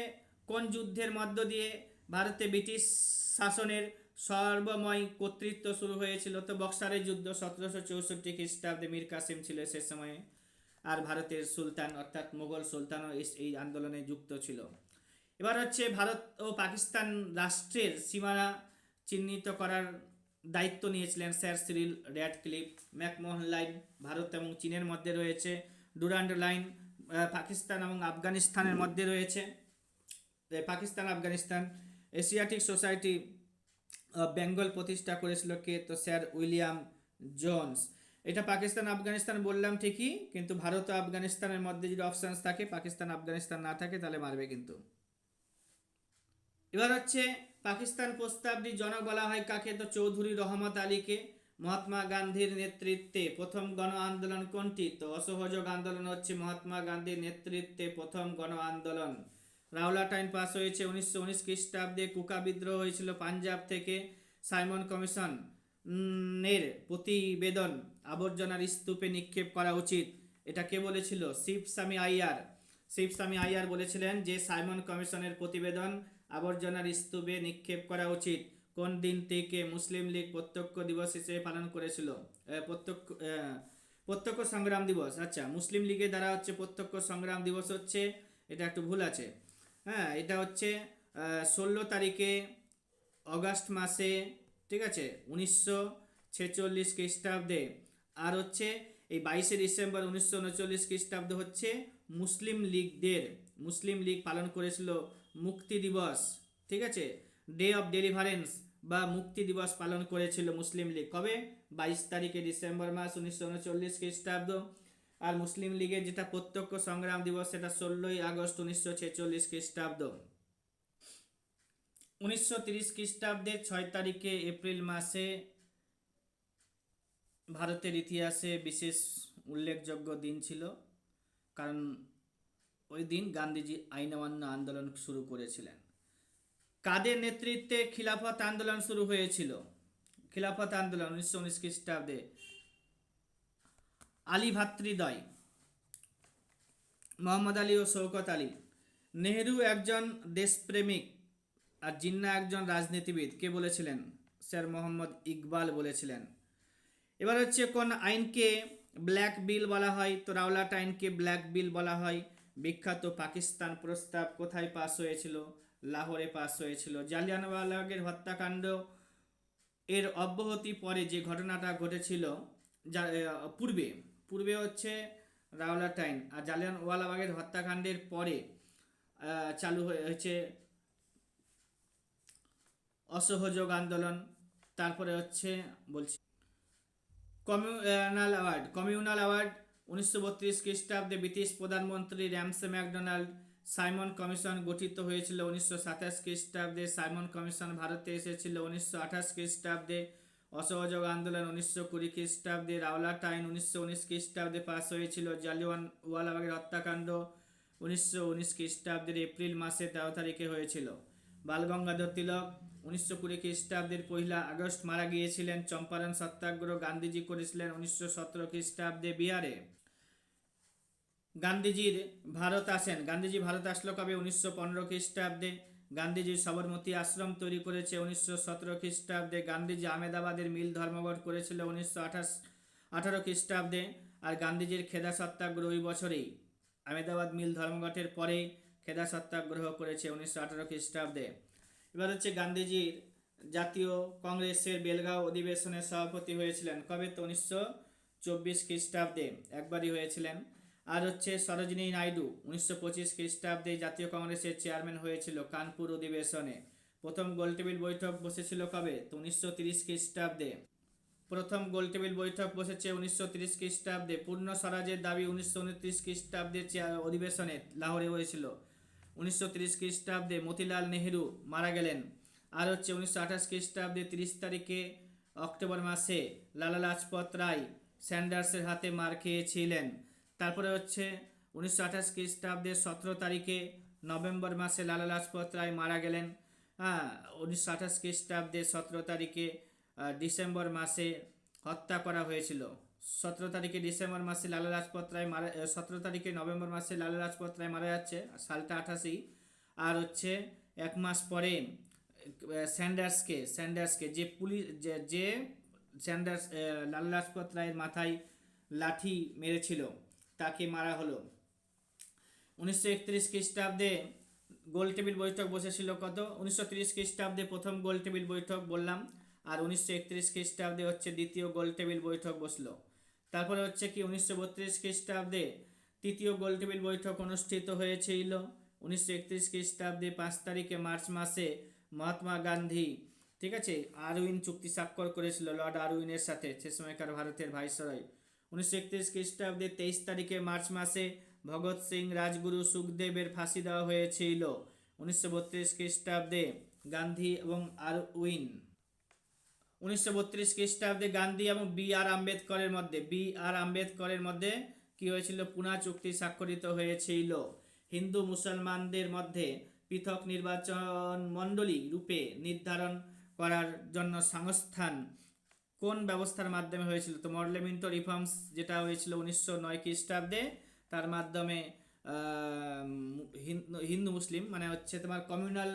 কোন যুদ্ধের মধ্য দিয়ে ভারতে ব্রিটিশ শাসনের সর্বময় কর্তৃত্ব শুরু হয়েছিল? তো বক্সারের যুদ্ধ 1764 খ্রিস্টাব্দে, মীর কাসিম ছিল সে সময়ে। আর ভারতের সুলতান অর্থাৎ মোগল সুলতানও এই আন্দোলনে যুক্ত ছিল। এবার হচ্ছে ভারত ও পাকিস্তান রাষ্ট্রের সীমানা চিহ্নিত করার দায়িত্ব নিয়েছিলেন sir Cyril Radcliffe. McMahon line Bharat এবং চীনের মধ্যে রয়েছে। ডুরান্ড লাইন পাকিস্তান এবং আফগানিস্তানের মধ্যে রয়েছে। পাকিস্তান আফগানিস্তান। এশিয়াটিক সোসাইটি বেঙ্গল প্রতিষ্ঠা করেছিল কে? তো স্যার উইলিয়াম জোন্স। এটা পাকিস্তান আফগানিস্তান বললাম ঠিকই, কিন্তু ভারত ও আফগানিস্তানের মধ্যে যদি অপশানস থাকে, পাকিস্তান আফগানিস্তান না থাকে তাহলে মারবে কিন্তু। এবার হচ্ছে পাকিস্তান প্রস্তাবটি জনক বলা হয় কাকে? তো চৌধুরী রহমত আলীকে। মহাত্মা গান্ধীর নেতৃত্বে প্রথম গণ আন্দোলন কোনটি? তো অসহযোগ আন্দোলন হচ্ছে মহাত্মা গান্ধীর নেতৃত্বে প্রথম গণ আন্দোলন। রাওলাটাইন পাস হয়েছে 1919 খ্রিস্টাব্দে। কুকা বিদ্রোহ হয়েছিল পাঞ্জাব থেকে। সাইমন কমিশন এর প্রতিবেদন আবর্জনার স্তূপে নিক্ষেপ করা উচিত, এটা কে বলেছিল? শিবস্বামী আইয়ার। শিবস্বামী আইয়ার বলেছিলেন যে সাইমন কমিশনের প্রতিবেদন আবর্জনার স্তূপে নিক্ষেপ করা উচিত। কোন দিনটিকে মুসলিম লীগ প্রত্যক্ষ দিবস হিসেবে পালন করেছিল? প্রত্যক্ষ সংগ্রাম দিবস। আচ্ছা, মুসলিম লীগের দ্বারা হচ্ছে প্রত্যক্ষ সংগ্রাম দিবস হচ্ছে, এটা একটু ভুল আছে। এটা হচ্ছে 16 তারিখে অগাস্ট মাসে, ঠিক আছে, 1946 খ্রিস্টাব্দে। আর হচ্ছে এই 22 ডিসেম্বর 1939 খ্রিস্টাব্দে হচ্ছে মুসলিম লীগ পালন করেছিল মুক্তি দিবস। ঠিক আছে, ডে অফ ডেলিভারেন্স বা মুক্তি দিবস পালন করেছিল মুসলিম লীগ। কবে? 22 তারিখে ডিসেম্বর মাস 1939 খ্রিস্টাব্দ। আর মুসলিম লীগের যেটা প্রত্যক্ষ সংগ্রাম দিবস সেটা 16 আগস্ট 1946 খ্রিস্টাব্দ। 1930 খ্রিস্টাব্দের 6 তারিখে এপ্রিল মাসে ভারতের ইতিহাসে বিশেষ উল্লেখযোগ্য দিন ছিল, কারণ ওই দিন গান্ধীজি আইন অমান্য আন্দোলন শুরু করেছিলেন। কাদের নেতৃত্বে খিলাফত আন্দোলন শুরু হয়েছিল? খিলাফত আন্দোলন 1919 খ্রিস্টাব্দে আলী ভাতৃদ্বয়, মোহাম্মদ আলী ও শৌকত আলী। নেহেরু একজন দেশপ্রেমিক আর জিন্না একজন রাজনীতিবিদ, কে বলেছিলেন? স্যার মোহাম্মদ ইকবাল বলেছিলেন। এবার হচ্ছে কোন আইনকে ব্ল্যাক বিল বলা হয়? তো রাওলাট আইনকে ব্ল্যাক বিল বলা হয়। বিখ্যাত পাকিস্তান প্রস্তাব কোথায় পাস হয়েছিল? লাহোরে পাস হয়েছিল। জালিয়ানওয়ালাবাগের হত্যাকাণ্ড এর অব্যাহতি পরে যে ঘটনাটা ঘটেছিল, পূর্বে হচ্ছে রাওলাট আইন, আর জালিয়ানওয়ালাবাগের হত্যাকাণ্ডের পরে চালু হয়েছে অসহযোগ আন্দোলন। তারপরে হচ্ছে বলছি কমিউনাল অ্যাওয়ার্ড 1932 খ্রিস্টাব্দে ব্রিটিশ প্রধানমন্ত্রী র্যামসে ম্যাকডোনাল্ড সাইমন কমিশন গঠিত হয়েছিল 1927 খ্রিস্টাব্দে। সাইমন কমিশন ভারতে এসেছিল 1928 খ্রিস্টাব্দে। অসহযোগ আন্দোলন 1920 খ্রিস্টাব্দে। রাওলাট আইন 1919 খ্রিস্টাব্দে পাস হয়েছিল। জালিয়ানওয়ালাবাগের হত্যাকাণ্ড 1919 খ্রিস্টাব্দের এপ্রিল মাসে 13 তারিখে হয়েছিল। বালগঙ্গাধর তিলক 1920 খ্রিস্টাব্দের 1 আগস্ট মারা গিয়েছিলেন। চম্পারণ সত্যাগ্রহ গান্ধীজি করেছিলেন 1917 খ্রিস্টাব্দে বিহারে। গান্ধীজি ভারত আসলো কবে? 1915 খ্রিস্টাব্দে। গান্ধীজি সবরমতী আশ্রম তৈরি করেছে 1917 খ্রিস্টাব্দে। গান্ধীজি আহমেদাবাদের মিল ধর্মঘট করেছিল 1918 খ্রিস্টাব্দে। আর গান্ধীজির খেদা সত্যাগ্রহ ওই বছরেই, আহমেদাবাদ মিল ধর্মঘটের পরেই খেদা সত্যাগ্রহ করেছে 1918 খ্রিস্টাব্দে। এবার হচ্ছে গান্ধীজির জাতীয় কংগ্রেসের বেলগাঁও অধিবেশনের সভাপতি হয়েছিলেন কবে? তো 1924 খ্রিস্টাব্দে একবারই হয়েছিলেন। আর হচ্ছে সরোজিনী নাইডু 1925 খ্রিস্টাব্দে জাতীয় কংগ্রেসের চেয়ারম্যান হয়েছিল কানপুর অধিবেশনে। প্রথম গোলটেবিল বৈঠক বসেছিল কবে? তো 1930 খ্রিস্টাব্দে। প্রথম গোলটেবিল বৈঠক বসেছে 1930 খ্রিস্টাব্দে। পূর্ণ স্বরাজের দাবি 1929 খ্রিস্টাব্দের অধিবেশনে লাহোরে হয়েছিল। 1930 খ্রিস্টাব্দে মতিলাল নেহেরু মারা গেলেন। আর হচ্ছে 1928 খ্রিস্টাব্দে 30 তারিখে অক্টোবর মাসে লালা লাজপত রায় স্যান্ডার্সের হাতে মার খেয়েছিলেন। তারপরে হচ্ছে 1928 খ্রিস্টাব্দের 17 তারিখে নভেম্বর মাসে লালা লাজপত রায় মারা গেলেন। 1928 খ্রিস্টাব্দের 17 তারিখে ডিসেম্বর মাসে হত্যা করা হয়েছিল। 17 তারিখে ডিসেম্বর মাসে লালা লাজপত রায় মারা 17 তারিখে নভেম্বর মাসে লালা লাজপত রায় মারা যাচ্ছে, সালটা 88। আর হচ্ছে 1 মাস পরে স্যান্ডার্সকে যে পুলিশ যে স্যান্ডার্স লালা লাজপত রায়ের মাথায় লাঠি মেরেছিল তাকে মারা হলো। 1931 খ্রিস্টাব্দে গোলটেবিল বৈঠক বসেছিল কত? 1930 খ্রিস্টাব্দে প্রথম গোলটেবিল বৈঠক বললাম, আর 1931 খ্রিস্টাব্দে হচ্ছে দ্বিতীয় গোলটেবিল বৈঠক বসলো। তারপরে হচ্ছে কি 1932 খ্রিস্টাব্দে তৃতীয় গোলটেবিল বৈঠক অনুষ্ঠিত হয়েছিল। 1931 খ্রিস্টাব্দে 5 তারিখে মার্চ মাসে মহাত্মা গান্ধী, ঠিক আছে, আরউইন চুক্তি স্বাক্ষর করেছিল লর্ড আরউইনের সাথে, সে সময়কার ভারতের ভাইসরয়। 1931 খ্রিস্টাব্দে 23 তারিখে মার্চ মাসে ভগৎ সিং, রাজগুরু, সুখদেবের ফাঁসি দেওয়া হয়েছিল। 1932 খ্রিস্টাব্দে গান্ধী এবং আরউইন 1932 খ্রিস্টাব্দে গান্ধী এবং বি আর আম্বেদকরের মধ্যে কি হয়েছিল? পুনা চুক্তি স্বাক্ষরিত হয়েছিল। হিন্দু মুসলমানদের মধ্যে পৃথক নির্বাচন মণ্ডলী রূপে নির্ধারণ করার জন্য সংস্থান কোন ব্যবস্থার মাধ্যমে হয়েছিল? তো পার্লামেন্ট রিফর্মস যেটা হয়েছিল 1909 খ্রিস্টাব্দে, তার মাধ্যমে হিন্দু মুসলিম মানে হচ্ছে তোমার কমিউনাল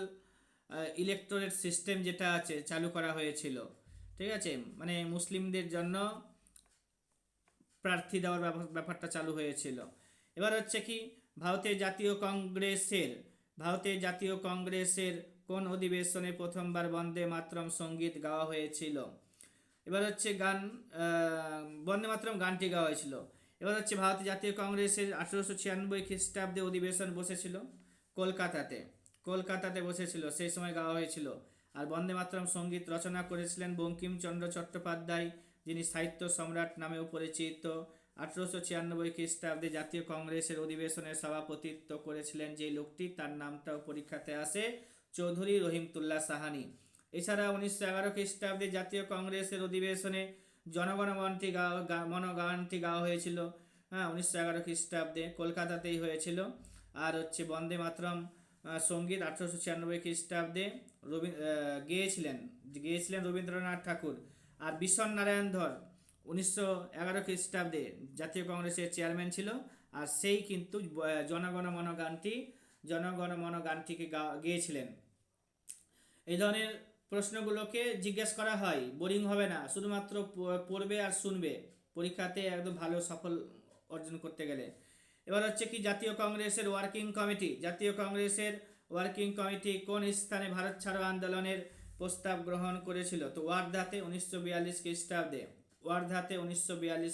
ইলেকটোরেট সিস্টেম যেটা আছে চালু করা হয়েছিল, ঠিক আছে, মানে মুসলিমদের জন্য প্রার্থী দেওয়ার ব্যাপারটা চালু হয়েছিল। এবার হচ্ছে কি ভারতের জাতীয় কংগ্রেসের কোন অধিবেশনে প্রথমবার বন্দে মাতরম সঙ্গীত গাওয়া হয়েছিল? এবার হচ্ছে বন্দে মাতরম গানটি গাওয়া হয়েছিল। এবার হচ্ছে ভারতীয় জাতীয় কংগ্রেসের 1896 খ্রিস্টাব্দে অধিবেশন বসেছিল কলকাতাতে বসেছিল, সেই সময় গাওয়া হয়েছিল। আর বন্দে মাতরম সঙ্গীত রচনা করেছিলেন বঙ্কিমচন্দ্র চট্টোপাধ্যায়, যিনি সাহিত্য সম্রাট নামেও পরিচিত। 1896 খ্রিস্টাব্দে জাতীয় কংগ্রেসের অধিবেশনের সভাপতিত্ব করেছিলেন যে লোকটি, তার নামটাও পরীক্ষাতে আসে, চৌধুরী রহিমতুল্লাহ সাহানি। এছাড়া 1911 খ্রিস্টাব্দে জাতীয় কংগ্রেসের অধিবেশনে জনগণ মন গানটি গাওয়া হয়েছিল। 1911 খ্রিস্টাব্দে কলকাতাতেই হয়েছিল। আর হচ্ছে বন্দে মাতরম সঙ্গীত 1896 খ্রিস্টাব্দে গেয়েছিলেন রবীন্দ্রনাথ ঠাকুর। আর বিশন নারায়ণ ধর 1911 খ্রিস্টাব্দে জাতীয় কংগ্রেসের চেয়ারম্যান ছিল, আর সেই কিন্তু জনগণ মন গানটিকে গেয়েছিলেন। এই ধরনের প্রশ্নগুলোকে জিজ্ঞেস করা হয়, বোরিং হবে না, শুধুমাত্র পড়বে আর শুনবে, পরীক্ষাতে একদম ভালো সফল অর্জন করতে গেলে। এবার হচ্ছে কি জাতীয় কংগ্রেসের ওয়ার্কিং কমিটি কোন স্থানে ভারত ছাড়ো আন্দোলনের প্রস্তাব গ্রহণ করেছিল? তো ওয়ার্ধাতে 1942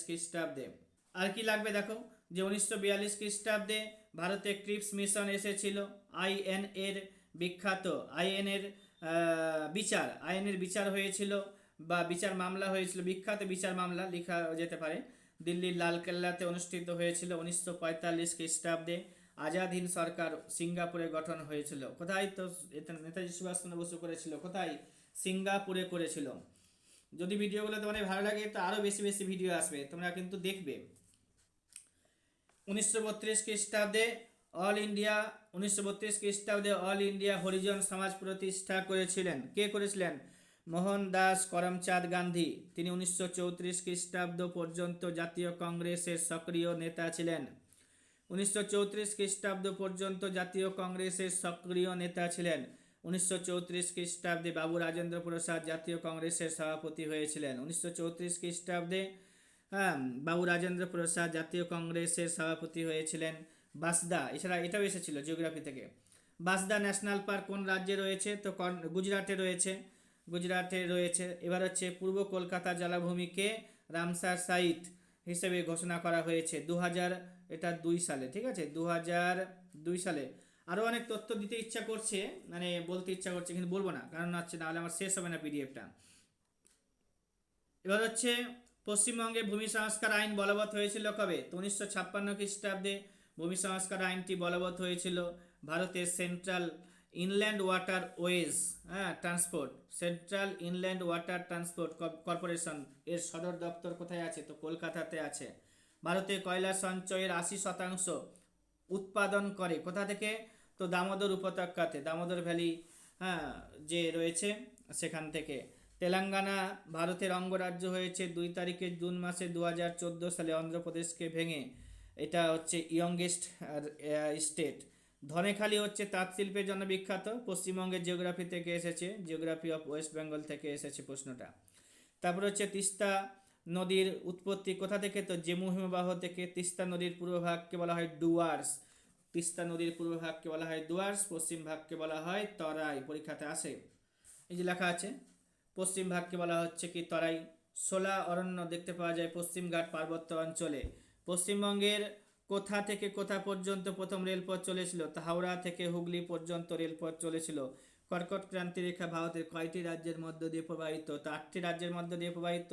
খ্রিস্টাব্দে। আর কি লাগবে দেখো, যে 1942 খ্রিস্টাব্দে ভারতে ক্রিপস মিশন এসেছিল। আইএনএর বিচার হয়েছিল বা বিচার মামলা হয়েছিল, বিখ্যাত বিচার মামলা লেখা যেতে পারে, দিল্লির লালকেল্লাতে অনুষ্ঠিত হয়েছিল 1945 খ্রিস্টাব্দে। আজাদ হিন্দ সরকার সিঙ্গাপুরে গঠন হয়েছিল। কোথায়? তো এটা নেতাজি সুভাষচন্দ্র বসু করেছিল। কোথায়? সিঙ্গাপুরে করেছিল। যদি ভিডিওগুলো তোমাদের ভালো লাগে তো আরও বেশি বেশি ভিডিও আসবে, তোমরা কিন্তু দেখবে। 1932 খ্রিস্টাব্দে অল ইন্ডিয়া 1932 খ্রিস্টাব্দে অল ইন্ডিয়া হরিজন সমাজ প্রতিষ্ঠা করেছিলেন। কে করেছিলেন? মোহনদাস করমচাঁদ গান্ধী। তিনি 1934 খ্রিস্টাব্দ পর্যন্ত জাতীয় কংগ্রেসের সক্রিয় নেতা ছিলেন। 1934 খ্রিস্টাব্দ পর্যন্ত জাতীয় কংগ্রেসের সক্রিয় নেতা ছিলেন। 1934 খ্রিস্টাব্দে বাবু রাজেন্দ্র প্রসাদ জাতীয় কংগ্রেসের সভাপতি হয়েছিলেন। 1934 খ্রিস্টাব্দে হ্যাঁ, বাবু রাজেন্দ্র প্রসাদ জাতীয় কংগ্রেসের সভাপতি হয়েছিলেন। বাসদা, এছাড়া এটাও এসেছিল জিওগ্রাফি থেকে। বাসদা ন্যাশনাল পার্ক কোন রাজ্যে রয়েছে? তো গুজরাটে রয়েছে। গুজরাটে রয়েছে। এবার হচ্ছে পূর্ব কলকাতা জলাভূমিকে রামসার সাইট হিসেবে ঘোষণা করা হয়েছে 2002 সালে। ঠিক আছে, 2002 সালে। আরও অনেক তথ্য দিতে ইচ্ছা করছে, মানে বলতে ইচ্ছা করছে, কিন্তু বলবো না, কারণ হচ্ছে নাহলে আমার শেষ হবে না পিডিএফটা। এবার হচ্ছে পশ্চিমবঙ্গে ভূমি সংস্কার আইন বলবৎ হয়েছিল কবে? তো 1956 খ্রিস্টাব্দে ভূমি সংস্কার আইনটি বলবৎ হয়েছিল। ভারতের central inland waterways transport central inland water transport corporation এর সদর দপ্তর কোথায় আছে? তো কলকাতাতে আছে। ভারতে কয়লা সঞ্চয়ের 80% উৎপাদন করে কোথা থেকে? তো দামোদর উপত্যকাতে, দামোদর ভ্যালি যে রয়েছে সেখান থেকে। তেলেঙ্গানা ভারতের অঙ্গরাজ্য হয়েছে 2 তারিখে জুন মাসে 2014 সালে অন্ধ্রপ্রদেশকে ভেঙে। এটা হচ্ছে ইয়ংগেস্ট স্টেট। ধনেখালি হচ্ছে তাঁত শিল্পের জন্য বিখ্যাত। পশ্চিমবঙ্গের জিওগ্রাফি থেকে এসেছে, জিওগ্রাফি অফ ওয়েস্ট বেঙ্গল থেকে এসেছে প্রশ্নটা। তারপর হচ্ছে তিস্তা নদীর উৎপত্তি কোথা থেকে? তো জেমু হিমবাহ থেকে। তিস্তা নদীর পূর্ব ভাগকে বলা হয় ডুয়ার্স। তিস্তা নদীর পূর্ব ভাগকে বলা হয় ডুয়ার্স, পশ্চিম ভাগকে বলা হয় তরাই। পরীক্ষাতে আসে, এই যে লেখা আছে, পশ্চিম ভাগকে বলা হচ্ছে কি তরাই। শোলা অরণ্য দেখতে পাওয়া যায় পশ্চিমঘাট পার্বত্য অঞ্চলে। পশ্চিমবঙ্গের কোথা থেকে কোথা পর্যন্ত প্রথম রেলপথ চলেছিল? তা হাওড়া থেকে হুগলি পর্যন্ত রেলপথ চলেছিল। কর্কট ক্রান্তি রেখা ভারতের কয়টি রাজ্যের মধ্য দিয়ে প্রবাহিত? তা 8টি রাজ্যের মধ্য দিয়ে প্রবাহিত।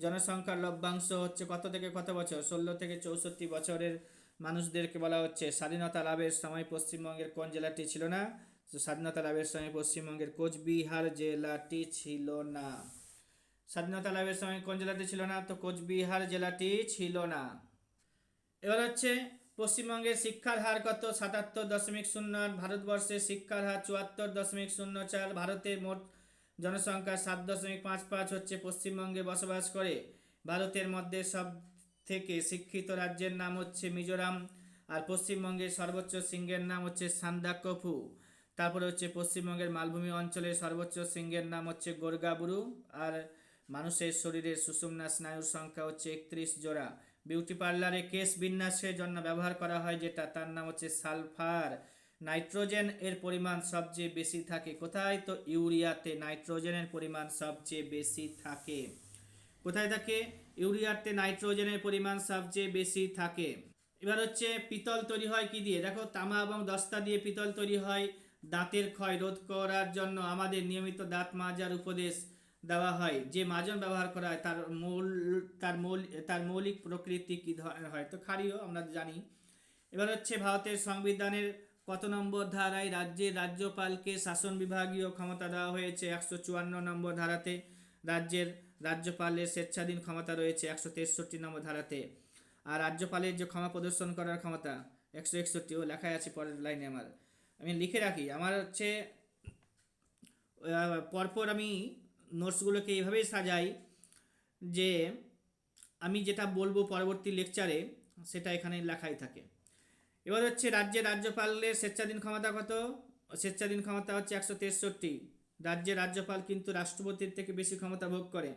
জনসংখ্যার লভ্যাংশ হচ্ছে কত থেকে কত বছর? 16 থেকে 64 বছরের মানুষদেরকে বলা হচ্ছে। স্বাধীনতা লাভের সময় পশ্চিমবঙ্গের কোন জেলাটি ছিল না? তো স্বাধীনতা লাভের সময় পশ্চিমবঙ্গের কোচবিহার জেলাটি ছিল না। স্বাধীনতা লাভের সময় কোন জেলাটি ছিল না? তো কোচবিহার জেলাটি ছিল না। এবার হচ্ছে পশ্চিমবঙ্গের শিক্ষার হার কত? 77.08। ভারতবর্ষের শিক্ষার হার 74.04। ভারতের মোট জনসংখ্যা 7.55 হচ্ছে পশ্চিমবঙ্গে বসবাস করে। ভারতের মধ্যে সব থেকে শিক্ষিত রাজ্যের নাম হচ্ছে মিজোরাম। আর পশ্চিমবঙ্গের সর্বোচ্চ শৃঙ্গের নাম হচ্ছে সান্দাকফু। তারপরে হচ্ছে পশ্চিমবঙ্গের মালভূমি অঞ্চলের সর্বোচ্চ শৃঙ্গের নাম হচ্ছে গোর্গাবুরু। আর মানুষের শরীরের সুষুম্না স্নায়ুর সংখ্যা হচ্ছে 31 জোড়া। বিউটি পার্লারে কেশ বিন্যাসের জন্য ব্যবহার করা হয় যেটা, তার নাম হচ্ছে সালফার। নাইট্রোজেন এর পরিমাণ সবচেয়ে বেশি থাকে কোথায়? তো ইউরিয়াতে নাইট্রোজেনের পরিমাণ সবচেয়ে বেশি থাকে। কোথায় থাকে? ইউরিয়াতে নাইট্রোজেনের পরিমাণ সবচেয়ে বেশি থাকে। এবার হচ্ছে পিতল তৈরি হয় কি দিয়ে? দেখো, তামা এবং দস্তা দিয়ে পিতল তৈরি হয় দাঁতের ক্ষয় রোধ করার জন্য। আমাদের নিয়মিত দাঁত মাজার উপদেশ দেওয়া হয়। যে মাজন ব্যবহার করা হয় তার মৌলিক প্রকৃতি কি ধরনের হয়? তো ক্ষারীয়, আমরা জানি। এবার হচ্ছে ভারতের সংবিধানের কত নম্বর ধারায় রাজ্যের রাজ্যপালকে শাসন বিভাগীয় ক্ষমতা দেওয়া হয়েছে? 154 নম্বর ধারাতে রাজ্যের রাজ্যপালের স্বেচ্ছাধীন ক্ষমতা রয়েছে 163 নম্বর ধারাতে। আর রাজ্যপালের যে ক্ষমা প্রদর্শন করার ক্ষমতা 161, ও লেখায় আছে পরের লাইনে। আমি লিখে রাখি, আমার হচ্ছে পরপর আমি নোটসগুলোকে এইভাবেই সাজাই যে আমি যেটা বলবো পরবর্তী লেকচারে সেটা এখানে লেখাই থাকে। এবার হচ্ছে রাজ্যের রাজ্যপালের স্বেচ্ছাধীন ক্ষমতা কত? স্বেচ্ছাধীন ক্ষমতা হচ্ছে 163। রাজ্যের রাজ্যপাল কিন্তু রাষ্ট্রপতির থেকে বেশি ক্ষমতা ভোগ করে।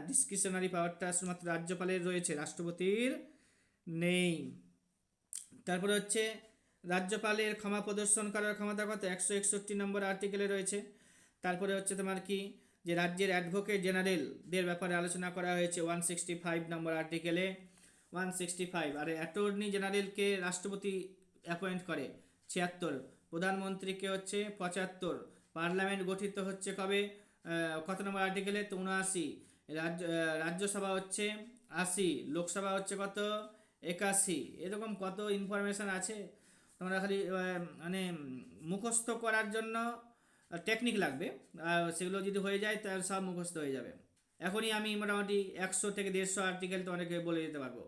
ডিসক্রিশনারি পাওয়ারটা শুধুমাত্র রাজ্যপালের রয়েছে, রাষ্ট্রপতির নেই। তারপরে হচ্ছে রাজ্যপালের ক্ষমা প্রদর্শন করার ক্ষমতা কত? 161 নম্বর আর্টিকেলে রয়েছে। তারপরে হচ্ছে তোমার কি, যে রাজ্যের অ্যাডভোকেট জেনারেলদের ব্যাপারে আলোচনা করা হয়েছে 165 নম্বর আর্টিকেলে। 165। আর অ্যাটর্নি জেনারেলকে রাষ্ট্রপতি অ্যাপয়েন্ট করে 76। প্রধানমন্ত্রীকে হচ্ছে 75। পার্লামেন্ট গঠিত হচ্ছে কবে, কত নম্বর আর্টিকেলে? তো 79। রাজ্যসভা হচ্ছে 80। লোকসভা হচ্ছে কত? 81। এরকম কত ইনফরমেশন আছে, তোমরা খালি মানে মুখস্থ করার জন্য টেকনিক লাগবে, আর সেগুলো যদি হয়ে যায় তাহলে সব মুখস্থ হয়ে যাবে। এখনই আমি মোটামুটি 100 থেকে 150 আর্টিকেল তোমাদেরকে বলে দিতে পারবো।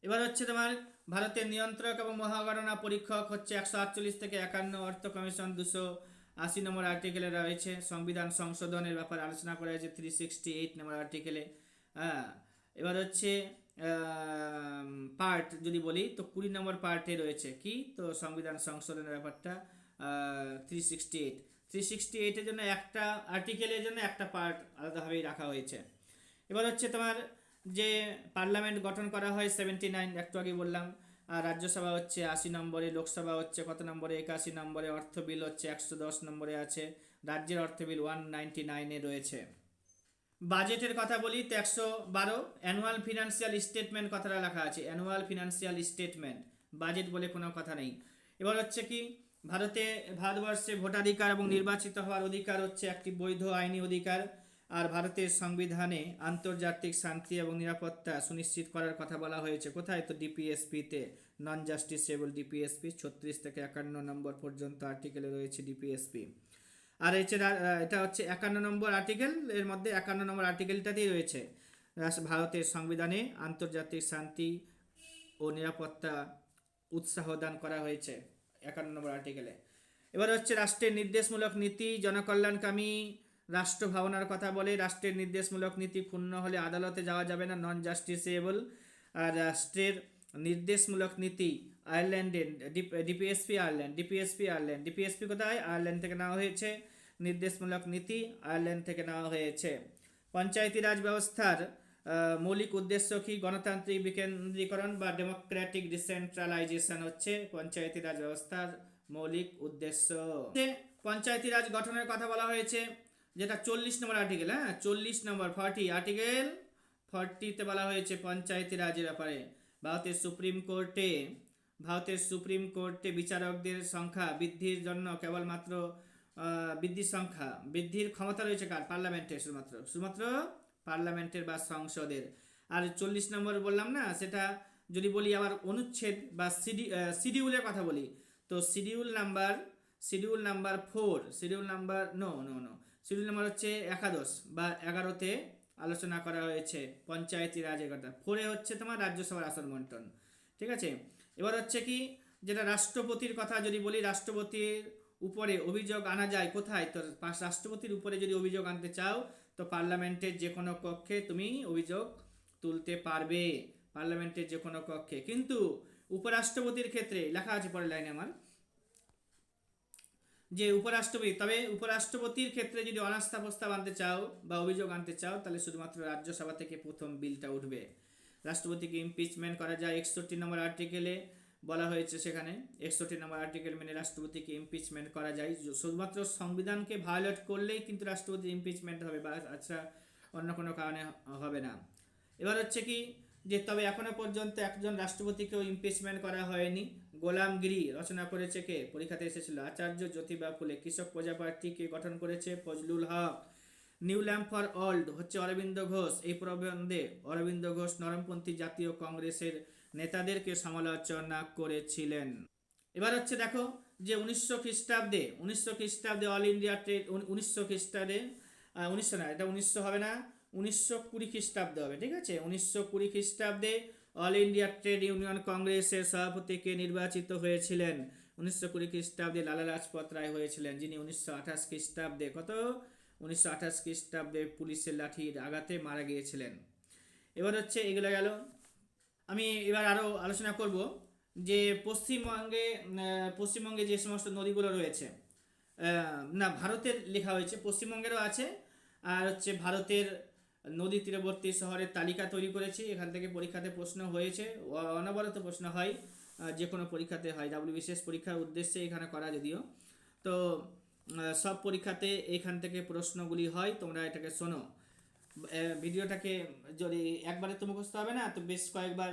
এবার হচ্ছে তোমার ভারতের নিয়ন্ত্রক এবং মহাগণনা পরীক্ষক হচ্ছে 148 থেকে 51, অর্থ কমিশন 280 নম্বর আর্টিকেলে রয়েছে। সংবিধান সংশোধনের ব্যাপারে আলোচনা করা হয়েছে 368 নম্বর আর্টিকেলে। হ্যাঁ, এবার হচ্ছে পার্ট যদি বলি তো 20 নম্বর পার্টে রয়েছে কি, তো সংবিধান সংশোধনের ব্যাপারটা 368 জন্য একটা আর্টিকেলের জন্য একটা পার্ট আলাদাভাবেই রাখা হয়েছে। এবার হচ্ছে তোমার যে পার্লামেন্ট গঠন করা হয় 79, একটু আগে বললাম। আর রাজ্যসভা হচ্ছে 80 নম্বরে, লোকসভা হচ্ছে কত নম্বরে, 81 নম্বরে, অর্থ বিল হচ্ছে 110 নম্বরে আছে, রাজ্যের অর্থ বিল 199-এ রয়েছে। বাজেটের কথা বলি তো 112, অ্যানুয়াল ফিনান্সিয়াল স্টেটমেন্ট কথাটা লেখা আছে, অ্যানুয়াল ফিনান্সিয়াল স্টেটমেন্ট, বাজেট বলে কোনো কথা নেই। এবার হচ্ছে কি, ভারতবর্ষে ভোটাধিকার এবং নির্বাচিত হওয়ার অধিকার হচ্ছে একটি বৈধ আইনি অধিকার। আর ভারতের সংবিধানে আন্তর্জাতিক শান্তি এবং নিরাপত্তা সুনিশ্চিত করার কথা বলা হয়েছে কোথায়, তো ডিপিএসপিতে, নন জাস্টিসেবল ডিপিএসপি 36 থেকে 51 নম্বর পর্যন্ত আর্টিকেলে রয়েছে ডিপিএসপি। আর এটা হচ্ছে 51 নম্বর আর্টিকেল, এর মধ্যে 51 নম্বর আর্টিকেলটাতেই রয়েছে ভারতের সংবিধানে আন্তর্জাতিক শান্তি ও নিরাপত্তা উৎসাহ দান করা হয়েছে 51 নম্বর আর্টিকেলে। এবার হচ্ছে রাষ্ট্রের নির্দেশমূলক নীতি, জনকল্যাণকামী রাষ্ট্র ভাবনার কথা বলে। রাষ্ট্রের নির্দেশমূলক নীতি ক্ষুণ্ণ হলে আদালতে যাওয়া যাবে না, নন জাস্টিসেবল। আর রাষ্ট্রের নির্দেশমূলক নীতি আয়ারল্যান্ডের ডিপিএসপি কোথায়, আয়ারল্যান্ড থেকে নেওয়া হয়েছে। নির্দেশমূলক নীতি আয়ারল্যান্ড থেকে নেওয়া হয়েছে। পঞ্চায়েতি রাজ ব্যবস্থার মৌলিক উদ্দেশ্য কি, গণতান্ত্রিক বিকেন্দ্রীকরণ বা ডেমোক্রেটিক ডিসেন্ট্রালাইজেশন হচ্ছে পঞ্চায়েতি রাজ ব্যবস্থার মৌলিক উদ্দেশ্য। পঞ্চায়েতি রাজ গঠনের কথা বলা হয়েছে, যেটা 40 নম্বর আর্টিকেল, হ্যাঁ 40 নম্বর 40 আর্টিকেল 40তে বলা হয়েছে পঞ্চায়েতি রাজের ব্যাপারে। ভারতের সুপ্রিম কোর্টে বিচারকদের সংখ্যা বৃদ্ধির জন্য কেবলমাত্র বৃদ্ধির ক্ষমতা রয়েছে কার, পার্লামেন্টের, শুধুমাত্র পার্লামেন্টের বা সংসদের। আর 40 নম্বর বললাম না, সেটা যদি বলি আবার অনুচ্ছেদ বা শিডিউলের কথা বলি, তো শিডিউল নাম্বার 4, শিডিউল নাম্বার হচ্ছে 11 বা 11তে আলোচনা করা হয়েছে পঞ্চায়েতি রাজের কথা। 4-এ হচ্ছে তোমার রাজ্যসভার আসন বন্টন, ঠিক আছে। এবার হচ্ছে কি, যেটা রাষ্ট্রপতির কথা যদি বলি, রাষ্ট্রপতির উপরে অভিযোগ আনা যায় কোথায়, তো রাষ্ট্রপতির উপরে যদি অভিযোগ আনতে চাও তো পার্লামেন্টের যে কোনো কক্ষে তুমি অভিযোগ তুলতে পারবে, পার্লামেন্টের যে কোনো কক্ষে। কিন্তু উপরাষ্ট্রপতির ক্ষেত্রে লেখা আছে পরের লাইনে আমার, যে উপরাষ্ট্রপতির ক্ষেত্রে যদি অনাস্থা প্রস্তাব আনতে চাও বা অভিযোগ আনতে চাও তাহলে শুধুমাত্র রাজ্যসভা থেকে প্রথম বিলটা উঠবে। রাষ্ট্রপতিকে ইমপিচমেন্ট করা যায় 61 নম্বর আর্টিকেলে বলা হয়েছে, সেখানে 61 নম্বর আর্টিকেল মেনে রাষ্ট্রপতিকে ইমপিচমেন্ট করা যায়। শুধুমাত্র সংবিধানকে ভায়োলেট করলেই কিন্তু রাষ্ট্রপতি ইমপিচমেন্ট হবে, বা আচ্ছা অন্য কোনো কারণে হবে না। এবার হচ্ছে কি, যে তবে এখনো পর্যন্ত একজন রাষ্ট্রপতিকেও ইমপিচমেন্ট করা হয়নি। গোলামগিরি রচনা করেছে কে, পরীক্ষাতে এসেছিল, আচার্য জ্যোতিবা ফুলে। কৃষক প্রজা পার্টিকে গঠন করেছে ফজলুল হক। নিউ ল্যাম্প ফর অল্ড হচ্ছে অরবিন্দ ঘোষ। এই প্রবন্ধে অরবিন্দ ঘোষ নরমপন্থী জাতীয় কংগ্রেসের নেতাদেরকে সমালোচনা করেছিলেন। এবার হচ্ছে দেখো, যে 1900 খ্রিস্টাব্দে অল ইন্ডিয়া ট্রেড, 1900 খ্রিস্টাব্দে 1900 না, এটা 1900 হবে না, 1920 খ্রিস্টাব্দে হবে, ঠিক আছে। 1920 খ্রিস্টাব্দে অল ইন্ডিয়া ট্রেড ইউনিয়ন কংগ্রেসের সভাপতিকে নির্বাচিত হয়েছিলেন 1920 খ্রিস্টাব্দে লালা লাজপত রায় হয়েছিলেন, যিনি 1928 খ্রিস্টাব্দে পুলিশের লাঠির আঘাতে মারা গিয়েছিলেন। এবার হচ্ছে এগুলো গেল। আমি এবার আরও আলোচনা করব যে পশ্চিমবঙ্গে যে সমস্ত নদীগুলো রয়েছে, না ভারতের লেখা হয়েছে, পশ্চিমবঙ্গেরও আছে। আর হচ্ছে ভারতের নদী তীরবর্তী শহরের তালিকা তৈরি করেছি, এখান থেকে পরীক্ষাতে প্রশ্ন হয়েছে, অনবরত প্রশ্ন হয়, যে কোনো পরীক্ষাতে হয়, বিশেষ পরীক্ষার উদ্দেশ্যে এখানে করা যদিও। তো সব পরীক্ষাতে এখান থেকে প্রশ্নগুলি হয়, তোমরা এটাকে শোনো। ভিডিওটাকে যদি একবারে তো মুখস্থ হবে না, তো বেশ কয়েকবার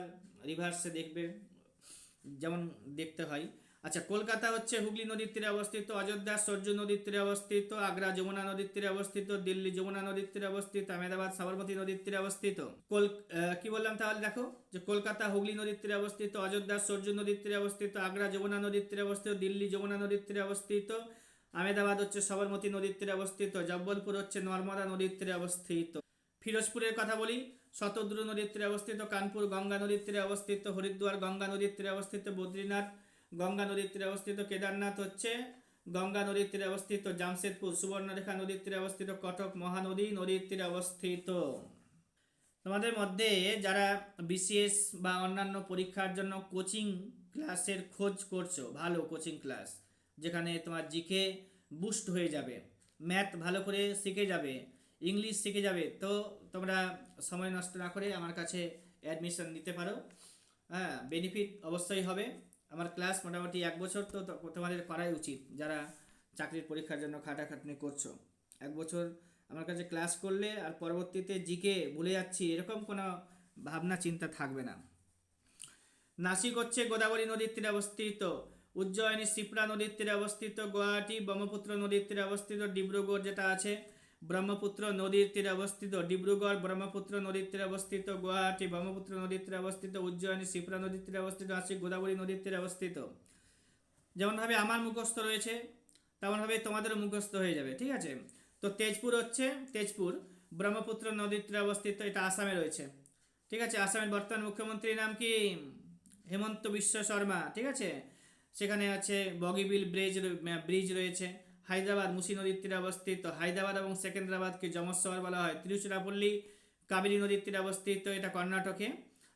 রিভার্সে দেখবে, যেমন দেখতে হয়। আচ্ছা, কলকাতা হচ্ছে হুগলি নদীর তীরে অবস্থিত, অযোধ্যা সরজু নদীর তীরে অবস্থিত, আগ্রা যমুনা নদীর তীরে অবস্থিত, দিল্লি যমুনা নদীর তীরে অবস্থিত, আহমেদাবাদ সাবরমতী নদীর তীরে অবস্থিত। কি বললাম তাহলে দেখো, যে কলকাতা হুগলি নদীর তীরে অবস্থিত, অযোধ্যা সরজু নদীর তীরে অবস্থিত, আগ্রা যমুনা নদীর তীরে অবস্থিত, দিল্লি যমুনা নদীর তীরে অবস্থিত, আহমেদাবাদ হচ্ছে সবরমতী নদীর তীরে অবস্থিত, জব্বলপুর হচ্ছে নর্মদা নদীর তীরে অবস্থিত। ফিরোজপুরের কথা বলি, শতদ্রু নদীর তীরে অবস্থিত, কানপুর গঙ্গা নদীর তীরে অবস্থিত, হরিদ্বার গঙ্গা নদীর তীরে অবস্থিত, বদ্রীনাথ গঙ্গা নদীর তীরে অবস্থিত, কেদারনাথ হচ্ছে গঙ্গা নদীর তীরে অবস্থিত, জামশেদপুর সুবর্ণরেখা নদীর তীরে অবস্থিত, কটক মহানদী নদীর তীরে অবস্থিত। তোমাদের মধ্যে যারা বিসিএস বা অন্যান্য পরীক্ষার জন্য কোচিং ক্লাসের খোঁজ করছো, ভালো কোচিং ক্লাস যেখানে তোমার জিকে বুস্ট হয়ে যাবে, ম্যাথ ভালো করে শিখে যাবে, ইংলিশ শিখে যাবে, তো তোমরা সময় নষ্ট না করে আমার কাছে অ্যাডমিশন নিতে পারো। হ্যাঁ, বেনিফিট অবশ্যই হবে। আমার ক্লাস মোটামুটি 1 বছর তো তোমাদের করাই উচিত, যারা চাকরির পরীক্ষার জন্য খাটাখাটনি করছো। 1 বছর আমার কাছে ক্লাস করলে আর পরবর্তীতে জিকে ভুলে যাচ্ছি এরকম কোনো ভাবনা চিন্তা থাকবে না। নাসিক হচ্ছে গোদাবরী নদীর তীরে অবস্থিত, উজ্জয়িনী শিপ্রা নদীর তীরে অবস্থিত, গুয়াহাটি ব্রহ্মপুত্র নদীর তীরে অবস্থিত, ডিব্রুগড় যেটা আছে ব্রহ্মপুত্র নদীর তীরে অবস্থিত, ডিব্রুগড় ব্রহ্মপুত্র নদীর তীরে অবস্থিত, গুয়াহাটি ব্রহ্মপুত্র নদীর তীরে অবস্থিত, উজ্জয়িনী শিপ্রা নদীর তীরে অবস্থিত, নাসিক গোদাবরী নদীর তীরে অবস্থিত। যেমনভাবে আমার মুখস্থ রয়েছে তেমনভাবে তোমাদেরও মুখস্থ হয়ে যাবে, ঠিক আছে? তো তেজপুর হচ্ছে, তেজপুর ব্রহ্মপুত্র নদীর তীরে অবস্থিত, এটা আসামে রয়েছে, ঠিক আছে? আসামের বর্তমান মুখ্যমন্ত্রীর নাম কি? হেমন্ত বিশ্ব শর্মা, ঠিক আছে? সেখানে আছে বগিবিল ব্রিজ রয়েছে। হায়দ্রাবাদ মুসি নদীর তীরে অবস্থিত, হায়দ্রাবাদ এবং সেকেন্দ্রাবাদকে যমজ শহর বলা হয়। তিরুচিরাপল্লী কাবেরী নদীর তীরে অবস্থিত, এটা কর্ণাটকে।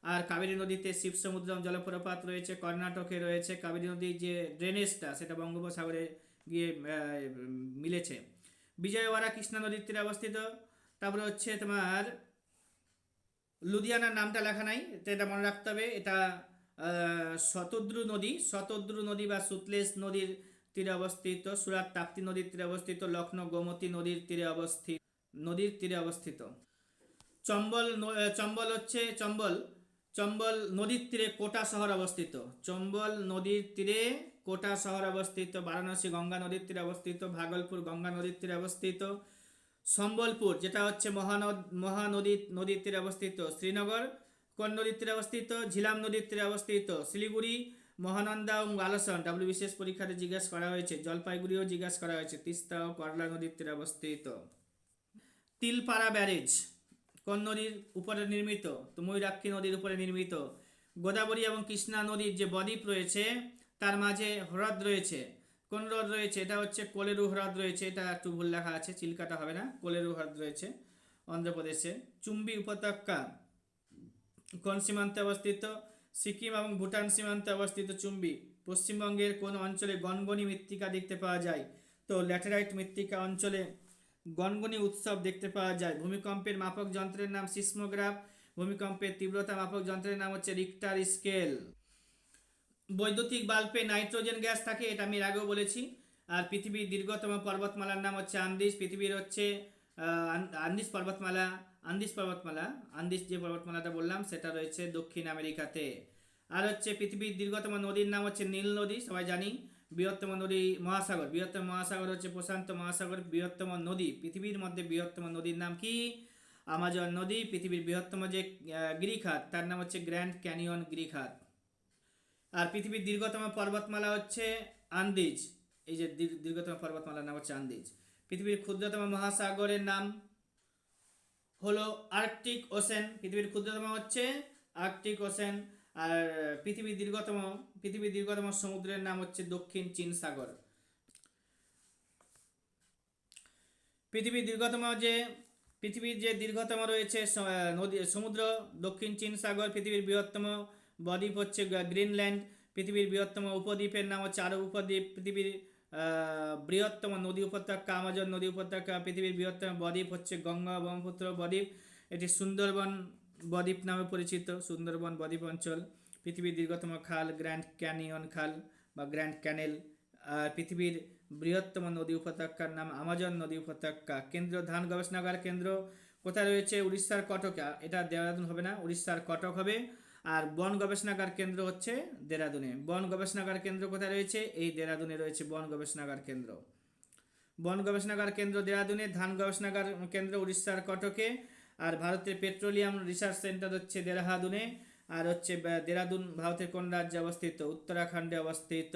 আর কাবেরী নদীতে শিবসমুদ্রম জলপ্রপাত রয়েছে, কর্ণাটকে রয়েছে। কাবেরী নদীর যে ড্রেনেজটা সেটা বঙ্গোপসাগরে গিয়ে মিলেছে। বিজয়ওয়াড়া কৃষ্ণা নদীর তীরে অবস্থিত। তারপরে হচ্ছে তোমার লুধিয়ানার নামটা লেখা নাই, তো এটা মনে রাখতে হবে। এটা শতদ্রু নদী বা সুতলেজ নদীর তীরে অবস্থিত। সুরাট তাপ্তি নদীর তীরে অবস্থিত। লখনৌ গোমতী নদীর তীরে অবস্থিত। চম্বল নদীর তীরে কোটা শহর অবস্থিত। চম্বল নদীর তীরে কোটা শহর অবস্থিত। বারাণসী গঙ্গা নদীর তীরে অবস্থিত। ভাগলপুর গঙ্গা নদীর তীরে অবস্থিত। সম্বলপুর যেটা হচ্ছে নদীর তীরে অবস্থিত। শ্রীনগর কোন নদীর তীরে অবস্থিত? ঝিলাম নদীর তীরে অবস্থিত। শিলিগুড়ি মহানন্দা ও আলসন WBCS পরীক্ষাতে জিজ্ঞাসা করা হয়েছে। জলপাইগুড়িও জিজ্ঞাসা করা হয়েছে। তিস্তা ও করলা নদীর তীরে অবস্থিত। তিলপাড়া ব্যারেজ কোন নদীর উপরে নির্মিত? তো ময়ূরাক্ষী নদীর উপরে নির্মিত। গোদাবরী এবং কৃষ্ণা নদীর যে বদ্বীপ রয়েছে তার মাঝে হ্রদ রয়েছে। কোন হ্রদ রয়েছে? এটা হচ্ছে কোলেরু হ্রদ রয়েছে। এটা একটু ভুল লেখা আছে, চিল্কাটা হবে না। কোলেরু হ্রদ রয়েছে অন্ধ্রপ্রদেশে। চুম্বি উপত্যকা কোন সীমান্তে অবস্থিত? সিকিম এবং ভুটান সীমান্তে অবস্থিত চুম্বি। পশ্চিমবঙ্গের কোন অঞ্চলে গনগনি মৃত্তিকা দেখতে পাওয়া যায়? তো ল্যাটেরাইট মৃত্তিকা অঞ্চলে গনগনি উৎসব দেখতে পাওয়া যায়। ভূমিকম্পের মাপক যন্ত্রের নাম সিসমোগ্রাফ। ভূমিকম্পের তীব্রতা মাপক যন্ত্রের নাম হচ্ছে রিক্টার স্কেল। বৈদ্যুতিক বাল্বে নাইট্রোজেন গ্যাস থাকে, এটা আমি এর আগেও বলেছি। আর পৃথিবীর দীর্ঘতম পর্বতমালার নাম হচ্ছে আন্দিজ। পৃথিবীর হচ্ছে আন্দিজ যে পর্বতমালাটা বললাম সেটা রয়েছে দক্ষিণ আমেরিকাতে। আর হচ্ছে পৃথিবীর দীর্ঘতম নদীর নাম হচ্ছে নীল নদী, সবাই জানি। বৃহত্তম মহাসাগর হচ্ছে প্রশান্ত মহাসাগর। বৃহত্তম নদী, পৃথিবীর মধ্যে বৃহত্তম নদীর নাম কি? আমাজন নদী। পৃথিবীর বৃহত্তম যে গিরিখাত তার নাম হচ্ছে গ্র্যান্ড ক্যানিয়ন গিরিখাত। আর পৃথিবীর দীর্ঘতম পর্বতমালা হচ্ছে আন্দিজ। এই যে দীর্ঘতম পর্বতমালার নাম হচ্ছে আন্দিজ। পৃথিবীর ক্ষুদ্রতম মহাসাগরের নাম হলো আর্কটিক ওশেন। পৃথিবীর ক্ষুদ্রতম হচ্ছে আর্কটিক ওশেন। আর পৃথিবীর দীর্ঘতম সমুদ্রের নাম হচ্ছে দক্ষিণ চীন সাগর। পৃথিবীর যে দীর্ঘতম রয়েছে সমুদ্র দক্ষিণ চীন সাগর। পৃথিবীর বৃহত্তম বদ্বীপ হচ্ছে গ্রিনল্যান্ড। পৃথিবীর বৃহত্তম উপদ্বীপের নাম হচ্ছে আরব উপদ্বীপ। পৃথিবীর বৃহত্তম নদী উপত্যকা আমাজন নদী উপত্যকা। পৃথিবীর বৃহত্তম বদ্বীপ হচ্ছে গঙ্গা ব্রহ্মপুত্র বদ্বীপ। এটি সুন্দরবন বদ্বীপ নামে পরিচিত, সুন্দরবন বদ্বীপ অঞ্চল। পৃথিবীর দীর্ঘতম খাল গ্র্যান্ড ক্যানিয়ন খাল বা গ্র্যান্ড ক্যানেল। আর পৃথিবীর বৃহত্তম নদী উপত্যকার নাম আমাজন নদী উপত্যকা। কেন্দ্রীয় ধান গবেষণাগার কেন্দ্র কোথায় রয়েছে? উড়িষ্যার কটকে। এটা দেহরাদুন হবে না, উড়িষ্যার কটক হবে। আর বন গবেষণাগার কেন্দ্র হচ্ছে দেরাদুনে। বন গবেষণাগার কেন্দ্র কোথায় রয়েছে? এই দেরাদুনে রয়েছে বন গবেষণাগার কেন্দ্র। বন গবেষণাগার কেন্দ্র দেরাদুনে, ধান গবেষণাগার কেন্দ্র উড়িষ্যার কটকে, আর ভারতের পেট্রোলিয়াম রিসার্চ সেন্টার হচ্ছে দেরাদুনে। আর হচ্ছে দেরাদুন ভারতের কোন রাজ্যে অবস্থিত? উত্তরাখণ্ডে অবস্থিত।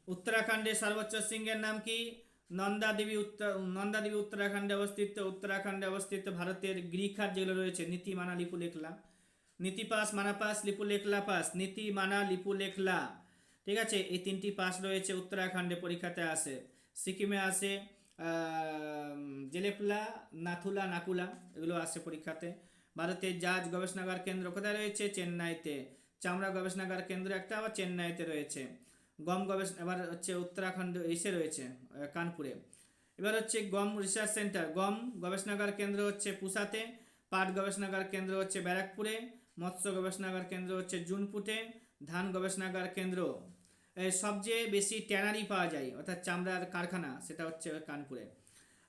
উত্তরাখণ্ডের সর্বোচ্চ শৃঙ্গের নাম কি? নন্দা দেবী উত্তরাখণ্ডে অবস্থিত। উত্তরাখণ্ডে অবস্থিত ভারতের গিরিখাত যেগুলো রয়েছে, নীতি, মানা, লিপুলেখলা, নীতি পাস, মানা পাস, লিপুলেখলা পাস, নীতি, মানা, লিপুলেখলা, ঠিক আছে, এই তিনটি পাস রয়েছে উত্তরাখণ্ডে, পরীক্ষাতে আসে। সিকিমে আসে জেলেপলা, নাথুলা, নাকুলা, এগুলো আসে পরীক্ষাতে। ভারতের জাহাজ গবেষণাগার কেন্দ্র কোথায় রয়েছে? চেন্নাইতে। চামড়া গবেষণাগার কেন্দ্র একটা আবার চেন্নাইতে রয়েছে। গম গবেষণা এবার হচ্ছে উত্তরাখণ্ড এসে রয়েছে কানপুরে। এবার হচ্ছে গম রিসার্চ সেন্টার, গম গবেষণাগার কেন্দ্র হচ্ছে পুসাতে, পাট গবেষণাগার কেন্দ্র হচ্ছে ব্যারাকপুরে, মৎস্য গবেষণাগার কেন্দ্র হচ্ছে জুনপুটে, ধান গবেষণাগার কেন্দ্র, সবচেয়ে বেশি ট্যানারি পাওয়া যায় অর্থাৎ চামড়ার কারখানা, সেটা হচ্ছে কানপুরে।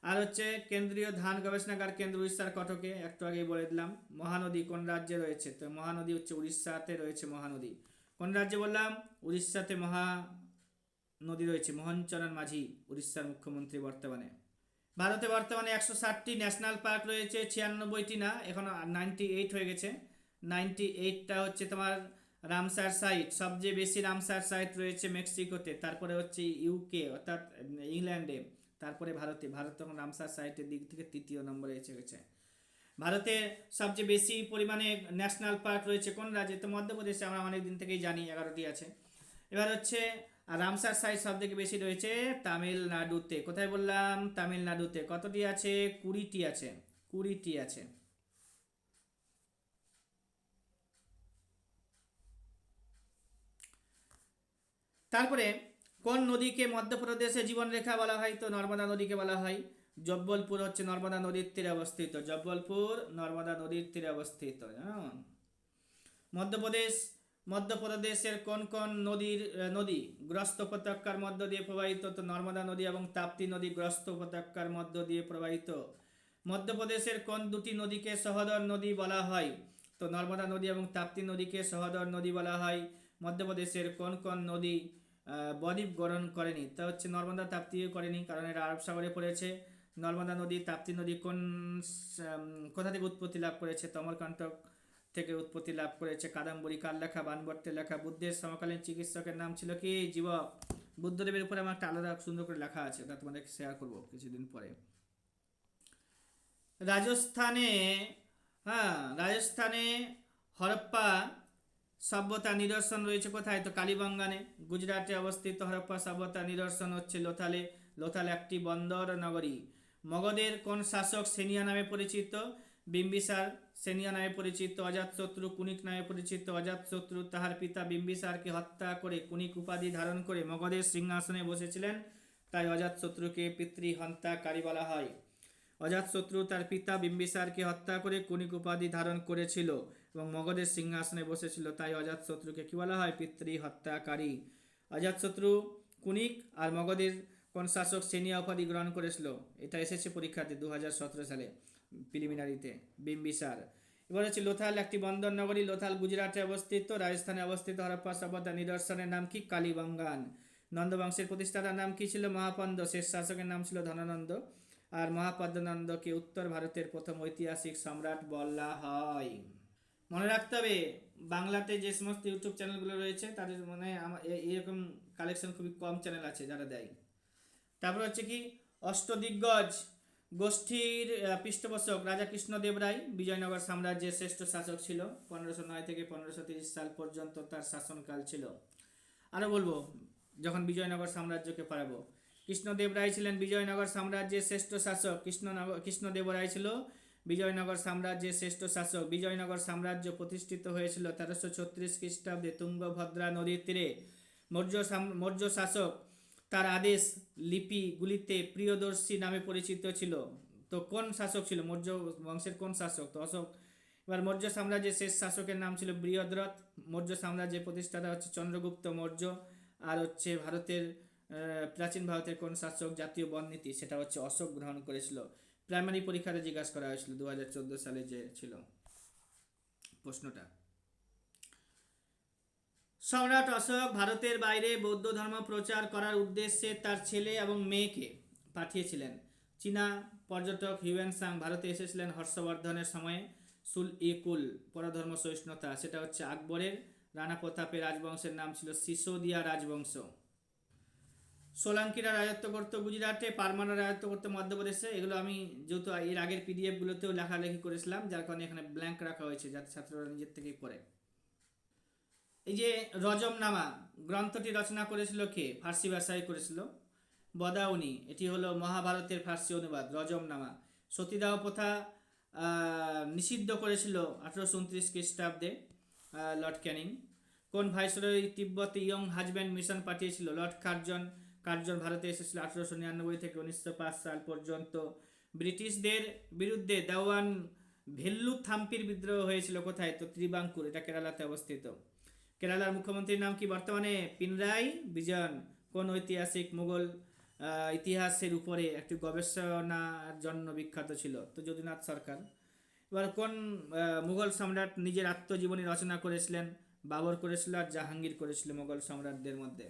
আর হচ্ছে কেন্দ্রীয় ধান গবেষণাগার কেন্দ্র উড়িষ্যার কটকে, একটু আগেই বলে দিলাম। মহানদী কোন রাজ্যে রয়েছে? তো মহানদী হচ্ছে উড়িষ্যাতে রয়েছে মহানদী। কোন রাজ্যে বললাম? উড়িষ্যাতে মহানদী রয়েছে। মোহনচরণ মাঝি উড়িষ্যার মুখ্যমন্ত্রী বর্তমানে। ভারতে বর্তমানে 160টি ন্যাশনাল পার্ক রয়েছে, 96টি না, এখন 98 হয়ে গেছে। 98টা হচ্ছে তোমার রামসার সাইট, সবচেয়ে বেশি রামসার সাইট রয়েছে মেক্সিকোতে, তারপরে হচ্ছে ইউকে অর্থাৎ ইংল্যান্ডে, তারপরে ভারতে। ভারত তখন রামসার সাইটের দিক থেকে তৃতীয় নম্বরে এসে গেছে। ভারতে সবচেয়ে বেশি পরিমাণে ন্যাশনাল পার্ক রয়েছে কোন রাজ্যে? তো মধ্যপ্রদেশে, আমরা অনেক দিন থেকেই জানি 11টি আছে। এবার হচ্ছে রামসার সাইট সব থেকে বেশি রয়েছে তামিলনাড়ুতে। কোথায় বললাম? তামিলনাড়ুতে। কতটি আছে? 20টি আছে। 20টি আছে। তারপরে কোন নদীকে মধ্যপ্রদেশে জীবনরেখা বলা হয়? তো নর্মদা নদীকে বলা হয়। জব্বলপুর হচ্ছে নর্মদা নদীর তীরে অবস্থিত। জব্বলপুর নর্মদা নদীর তীরে অবস্থিত। মধ্যপ্রদেশ, মধ্যপ্রদেশের কোন কোন নদী গ্রস্ত উপত্যকার মধ্য দিয়ে প্রবাহিত? তো নর্মদা নদী এবং তাপ্তি নদী গ্রস্ত উপত্যকার মধ্য দিয়ে প্রবাহিত। মধ্যপ্রদেশের কোন দুটি নদীকে সহোদর নদী বলা হয়? তো নর্মদা নদী এবং তাপ্তি নদীকে সহোদর নদী বলা হয়। মধ্যপ্রদেশের কোন কোন নদী বদ্বীপ গ্রহণ করেনি? তা হচ্ছে নর্মদা, তাপ্তিও করেনি, কারণ এরা আরব সাগরে পড়েছে। নর্মদা নদী, তাপ্তি নদী কোথা থেকে উৎপত্তি লাভ করেছে? তো অমরকণ্টক থেকে উৎপত্তি লাভ করেছে। কাদম্বরী কার লেখা? বানভট্টের লেখা। বুদ্ধের সমকালীন চিকিৎসকের নাম ছিল কি? জীবক। বুদ্ধদেবের উপরে আমার একটা আলাদা সুন্দর করে লেখা আছে, তা তোমাদেরকে শেয়ার করবো কিছুদিন পরে। রাজস্থানে, হ্যাঁ, রাজস্থানে হরপ্পা সভ্যতা নিদর্শন রয়েছে কোথায়? তো কালীবঙ্গানে। গুজরাটে অবস্থিত হরপ্পা সভ্যতা নিদর্শন হচ্ছে লোথালে। লোথাল একটি বন্দর নগরী। মগধের কোন শাসক সেনিয়া নামে পরিচিত? বিম্বিসার সেনিয়া নামে পরিচিত। অজাতশত্রু কুনিক নামে পরিচিত। অজাতশত্রু তাহার পিতা বিম্বিসারকে হত্যা করে কুনিক উপাধি ধারণ করে মগধের সিংহাসনে বসেছিলেন, তাই অজাতশত্রুকে পিতৃহন্তাকারী বলা হয়। অজাতশত্রু তার পিতা বিম্বিসারকে হত্যা করে কুনিক উপাধি ধারণ করেছিল এবং মগধের সিংহাসনে বসেছিল, তাই অজাতশত্রুকে কি বলা হয়? পিতৃ হত্যাকারী। অজাতশত্রু কুনিক আর মগধের কোন শাসক সেনিয়া উপাধি গ্রহণ করেছিল? এটা এসেছে পরীক্ষাতে 2017 সালে প্রিলিমিনারিতে। বিম্বিসার। এবার হচ্ছে লোথাল একটি বন্দর নগরী। লোথাল গুজরাটে অবস্থিত। রাজস্থানে অবস্থিত হরপ্পা সভ্যতা নিদর্শনের নাম কি? কালীবঙ্গান। নন্দবংশের প্রতিষ্ঠাতার নাম কি ছিল? মহাপন্দ। শেষ শাসকের নাম ছিল ধনানন্দ। আর মহাপদ্মনন্দকে উত্তর ভারতের প্রথম ঐতিহাসিক সম্রাট বলা হয়। মনে রাখতে হবে, বাংলাতে যে সমস্ত ইউটিউব চ্যানেলগুলো রয়েছে তাদের মানে এরকম কালেকশন খুবই কম চ্যানেল আছে যারা দেয়। তারপর হচ্ছে কি অষ্টদিগ্গজ গোষ্ঠীর পৃষ্ঠপোষক রাজা কৃষ্ণদেব রায় বিজয়নগর সাম্রাজ্যের শ্রেষ্ঠ শাসক ছিল। 1509 থেকে 1530 সাল পর্যন্ত তার শাসনকাল ছিল। আরও বলবো যখন বিজয়নগর সাম্রাজ্যকে পারাবো। কৃষ্ণদেব রায় ছিলেন বিজয়নগর সাম্রাজ্যের শ্রেষ্ঠ শাসক। কৃষ্ণদেব রায় ছিল বিজয়নগর সাম্রাজ্যের শ্রেষ্ঠ শাসক। বিজয়নগর সাম্রাজ্য প্রতিষ্ঠিত হয়েছিল 1336 খ্রিস্টাব্দে তুঙ্গভদ্রা নদীর তীরে। মৌর্য শাসক তার আদেশ লিপিগুলিতে প্রিয়দর্শী নামে পরিচিত ছিল। তো কোন শাসক ছিল? মৌর্য বংশের কোন শাসক? তো অশোক। এবার মৌর্য সাম্রাজ্যের শেষ শাসকের নাম ছিল বৃহদ্রথ। মৌর্য সাম্রাজ্যের প্রতিষ্ঠাতা হচ্ছে চন্দ্রগুপ্ত মৌর্য। আর হচ্ছে প্রাচীন ভারতের কোন শাসক জাতীয় বননীতি? সেটা হচ্ছে অশোক গ্রহণ করেছিল। প্রাইমারি পরীক্ষাতে জিজ্ঞাসা করা হয়েছিল 2014 সালে যে ছিল। প্রশ্নটা। সম্রাট অশোক ভারতের বাইরে বৌদ্ধ ধর্ম প্রচার করার উদ্দেশ্যে তার ছেলে এবং মেয়েকে পাঠিয়েছিলেন। চীনা পর্যটক হিউয়েন সাং ভারতে এসেছিলেন হর্ষবর্ধনের সময়ে। সুল ই কুল পরধর্ম সহিষ্ণুতা, সেটা হচ্ছে আকবরের। রানা প্রতাপের রাজবংশের নাম ছিল সিসোদিয়া রাজবংশ। সোলাঙ্কিরা রাজত্ব করতো গুজরাটে, পারমারা রাজত্ব করতো মধ্যপ্রদেশে। এগুলো আমি যেহেতু এর আগের পিডিএফগুলোতেও লেখালেখি করেছিলাম, যার কারণে এখানে ব্ল্যাঙ্ক রাখা হয়েছে যাতে ছাত্ররা নিজের থেকে পড়ে। এই যে রজমনামা গ্রন্থটি রচনা করেছিল কে? ফার্সি ভাষায় করেছিল বদাউনি। এটি হলো মহাভারতের ফার্সি অনুবাদ রজমনামা। সতীদাহ প্রথা নিষিদ্ধ করেছিল 1829 খ্রিস্টাব্দে লর্ড ক্যানিং। কোন ভাইসরয় তিব্বতে ইয়ং হাজব্যান্ড মিশন পাঠিয়েছিল? Lord Curzon. কার্জন ভারতে এসেছিল 1899 থেকে 1905 সাল পর্যন্ত। ব্রিটিশদের বিরুদ্ধে দেওয়ান ভেল্লুথাম্পির বিদ্রোহ হয়েছিল কোথায়? তো ত্রিবাঙ্কুর, এটা কেরালাতে অবস্থিত। কেরালার মুখ্যমন্ত্রীর নাম কি বর্তমানে? পিনরাই বিজয়ন। কোন ঐতিহাসিক মুঘল ইতিহাসের উপরে একটি গবেষণার জন্য বিখ্যাত ছিল? তো যদুনাথ সরকার। এবার কোন মুঘল সম্রাট নিজের আত্মজীবনী রচনা করেছিলেন? বাবর করেছিল আর জাহাঙ্গীর করেছিল মুঘল সম্রাটদের মধ্যে।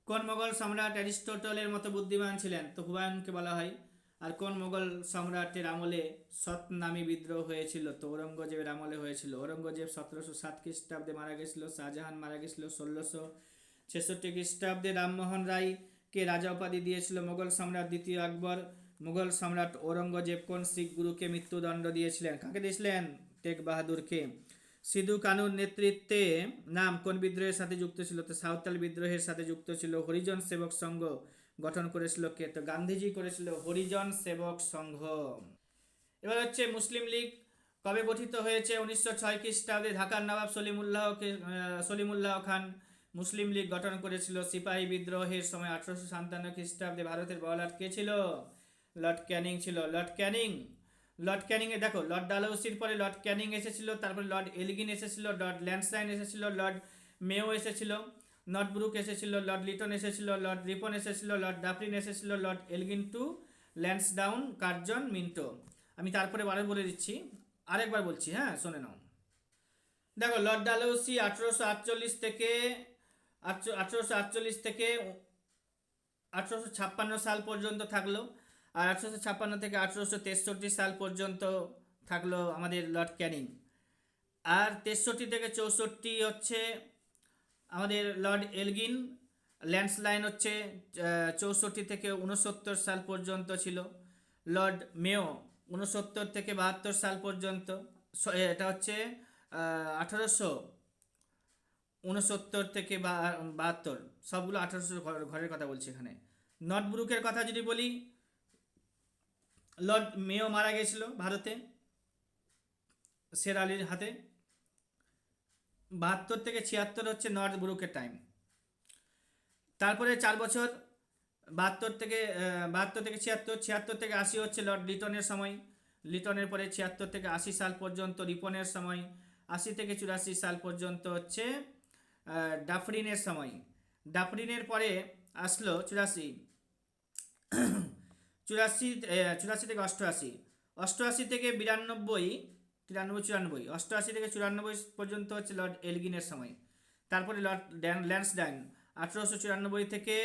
কোন মোগল সম্রাট অ্যারিস্টটলের মতো বুদ্ধিমান ছিলেন? তো হুমায়ুনকে বলা হয়। আর কোন মোগল সম্রাটের আমলে সতনামী বিদ্রোহ হয়েছিল? তো ঔরঙ্গজেবের আমলে হয়েছিল। ঔরঙ্গজেব 1707 খ্রিস্টাব্দে মারা গেছিল। শাহজাহান মারা গেছিল 1666 খ্রিস্টাব্দে। রামমোহন রায়কে রাজা উপাধি দিয়েছিল মোগল সম্রাট দ্বিতীয় আকবর। মুঘল সম্রাট ঔরঙ্গজেব কোন শিখ গুরুকে মৃত্যুদণ্ড দিয়েছিলেন? কাকে দিয়েছিলেন? টেক বাহাদুরকে। সিধু কানুর নেতৃত্বে নাম কোন বিদ্রোহের সাথে যুক্ত ছিল? তো সাঁওতাল বিদ্রোহের সাথে যুক্ত ছিল। হরিজন সেবক সংঘ গঠন করেছিল কে? তো গান্ধীজি করেছিল হরিজন সেবক সংঘ। এবার হচ্ছে মুসলিম লীগ কবে গঠিত হয়েছে? 1906 খ্রিস্টাব্দে ঢাকার নবাব সলিমুল্লাহ খান মুসলিম লীগ গঠন করেছিল। সিপাহী বিদ্রোহের সময় 1857 খ্রিস্টাব্দে ভারতের বড়লাট কে ছিল? লর্ড ক্যানিং ছিল। লর্ড ক্যানিং এ দেখো, লর্ড ডালহৌসির পরে লর্ড ক্যানিং এসেছিল, তারপরে লর্ড এলগিন এসেছিল, লর্ড ল্যান্সডাউন এসেছিল, লর্ড মেও এসেছিল, লর্ড ব্রুক এসেছিল, লর্ড লিটন এসেছিল, লর্ড রিপন এসেছিল, লর্ড ডাফরিন এসেছিল, Lord Elgin two, Lansdowne, Curzon, Minto. আমি তারপরে বারে বলে দিচ্ছি, আরেকবার বলছি, হ্যাঁ শুনে নাও। দেখো, লর্ড ডালহৌসি 1848 থেকে 1856 সাল পর্যন্ত থাকলো। আর 1856 থেকে 1863 সাল পর্যন্ত থাকলো আমাদের লর্ড ক্যানিং। আর 63 থেকে 64 হচ্ছে আমাদের লর্ড এলগিন। ল্যান্ডসলাইন হচ্ছে 64 থেকে 69 সাল পর্যন্ত ছিল। লর্ড মেও 69 থেকে 72 সাল পর্যন্ত। এটা হচ্ছে 1869 থেকে 72, সবগুলো 1800 ঘরের কথা বলছি এখানে। নর্থ ব্রুকের কথা যদি বলি, লর্ড মেও মারা গেছিল ভারতে শের আলীর হাতে। 72 থেকে 76 হচ্ছে নর্থ ব্রুকের টাইম। তারপরে 4 বছর 72 থেকে 76 থেকে 80 হচ্ছে লর্ড লিটনের সময়। লিটনের পরে 76 থেকে 80 সাল পর্যন্ত রিপনের সময়। 80 থেকে 84 সাল পর্যন্ত হচ্ছে ডাফরিনের সময়। ডাফরিনের পরে আসলো 84 থেকে 88, 88 থেকে 92, 93, 94, 88 থেকে 94 পর্যন্ত হচ্ছে লর্ড এলগিনের সময়। তারপরে লর্ড ল্যান্সডাউন 1894 থেকে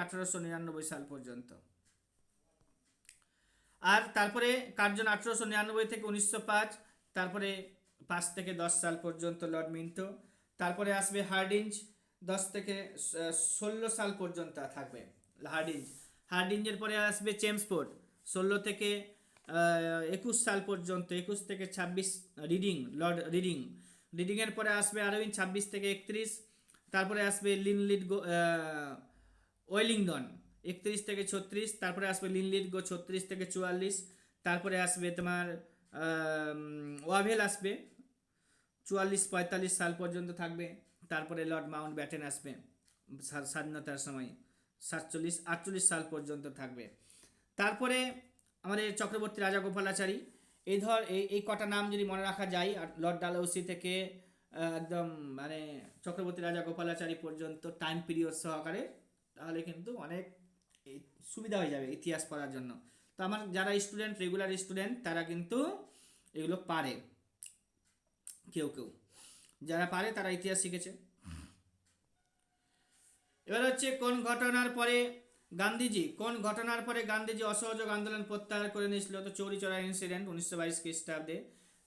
1899 সাল পর্যন্ত। আর তারপরে কার্জন 1899 থেকে 1905, তারপরে 5 থেকে 10 সাল পর্যন্ত লর্ড মিন্টো। তারপরে আসবে হার্ডিঞ্জ, 10 থেকে 16 সাল পর্যন্ত থাকবে হার্ডিঞ্জের পরে আসবে চেমসফোর্ড, 16 থেকে 21 সাল পর্যন্ত। 21 থেকে 26 লর্ড রিডিংয়ের পরে আসবে আরউইন, 26 থেকে 31। তারপরে আসবে ওয়েলিংডন, 31 থেকে 36। তারপরে আসবে লিনলিডগো, 36 থেকে 44। তারপরে আসবে তোমার ওয়াভেল আসবে, 44-45 সাল পর্যন্ত থাকবে। তারপরে লর্ড মাউন্ট ব্যাটেন আসবে স্বাধীনতার সময়, 47-48 সাল পর্যন্ত থাকবে। তারপরে আমাদের চক্রবর্তী রাজা গোপালাচারী। এই কটা নাম যদি মনে রাখা যায়, আর লর্ড ডালহৌসি থেকে একদম মানে চক্রবর্তী রাজা গোপালাচারী পর্যন্ত টাইম পিরিয়ড সহকারে, তাহলে কিন্তু অনেক সুবিধা হয়ে যাবে ইতিহাস পড়ার জন্য। তো আমার যারা স্টুডেন্ট, রেগুলার স্টুডেন্ট, তারা কিন্তু এগুলো পারে, কেউ কেউ যারা পারে তারা ইতিহাস শিখেছে। এবার হচ্ছে কোন ঘটনার পরে গান্ধীজি অসহযোগ আন্দোলন প্রত্যাহার করে নিয়েছিল? তো চৌরি চৌরা ইনসিডেন্ট 1922 খ্রিস্টাব্দে।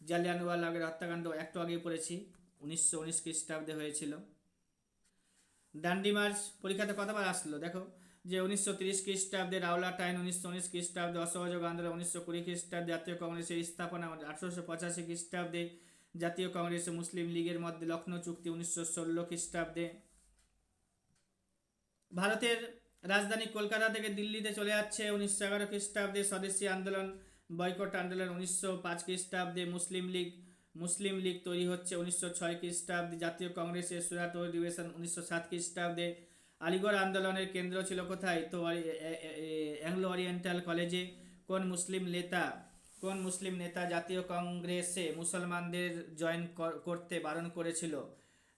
জালিয়ানওয়ালাবাগের হত্যাকাণ্ড একটু আগেই পড়েছি, 1919 খ্রিস্টাব্দে হয়েছিল। ডান্ডি মার্চ পরীক্ষাতে কতবার আসলো দেখো, যে 1930 খ্রিস্টাব্দে রাওলাট আইন, 1919 খ্রিস্টাব্দে অসহযোগ আন্দোলন, 1920 খ্রিস্টাব্দে জাতীয় কংগ্রেসের স্থাপনা, 1885 খ্রিস্টাব্দে জাতীয় কংগ্রেস ও মুসলিম লীগের মধ্যে লখনৌ চুক্তি, 1916 খ্রিস্টাব্দে। ভারতের রাজধানী কলকাতা থেকে দিল্লিতে চলে যাচ্ছে 1911 খ্রিস্টাব্দে। স্বদেশী আন্দোলন, বয়কট আন্দোলন 1905 খ্রিস্টাব্দে। মুসলিম লীগ তৈরি হচ্ছে 1906 খ্রিস্টাব্দে। জাতীয় কংগ্রেসের সুরাট অধিবেশন 1907 খ্রিস্টাব্দে। আলিগড় আন্দোলনের কেন্দ্র ছিল কোথায়? তো অ্যাংলো ওরিয়েন্টাল কলেজে। কোন মুসলিম নেতা জাতীয় কংগ্রেসে মুসলমানদের জয়েন করতে বারণ করেছিল?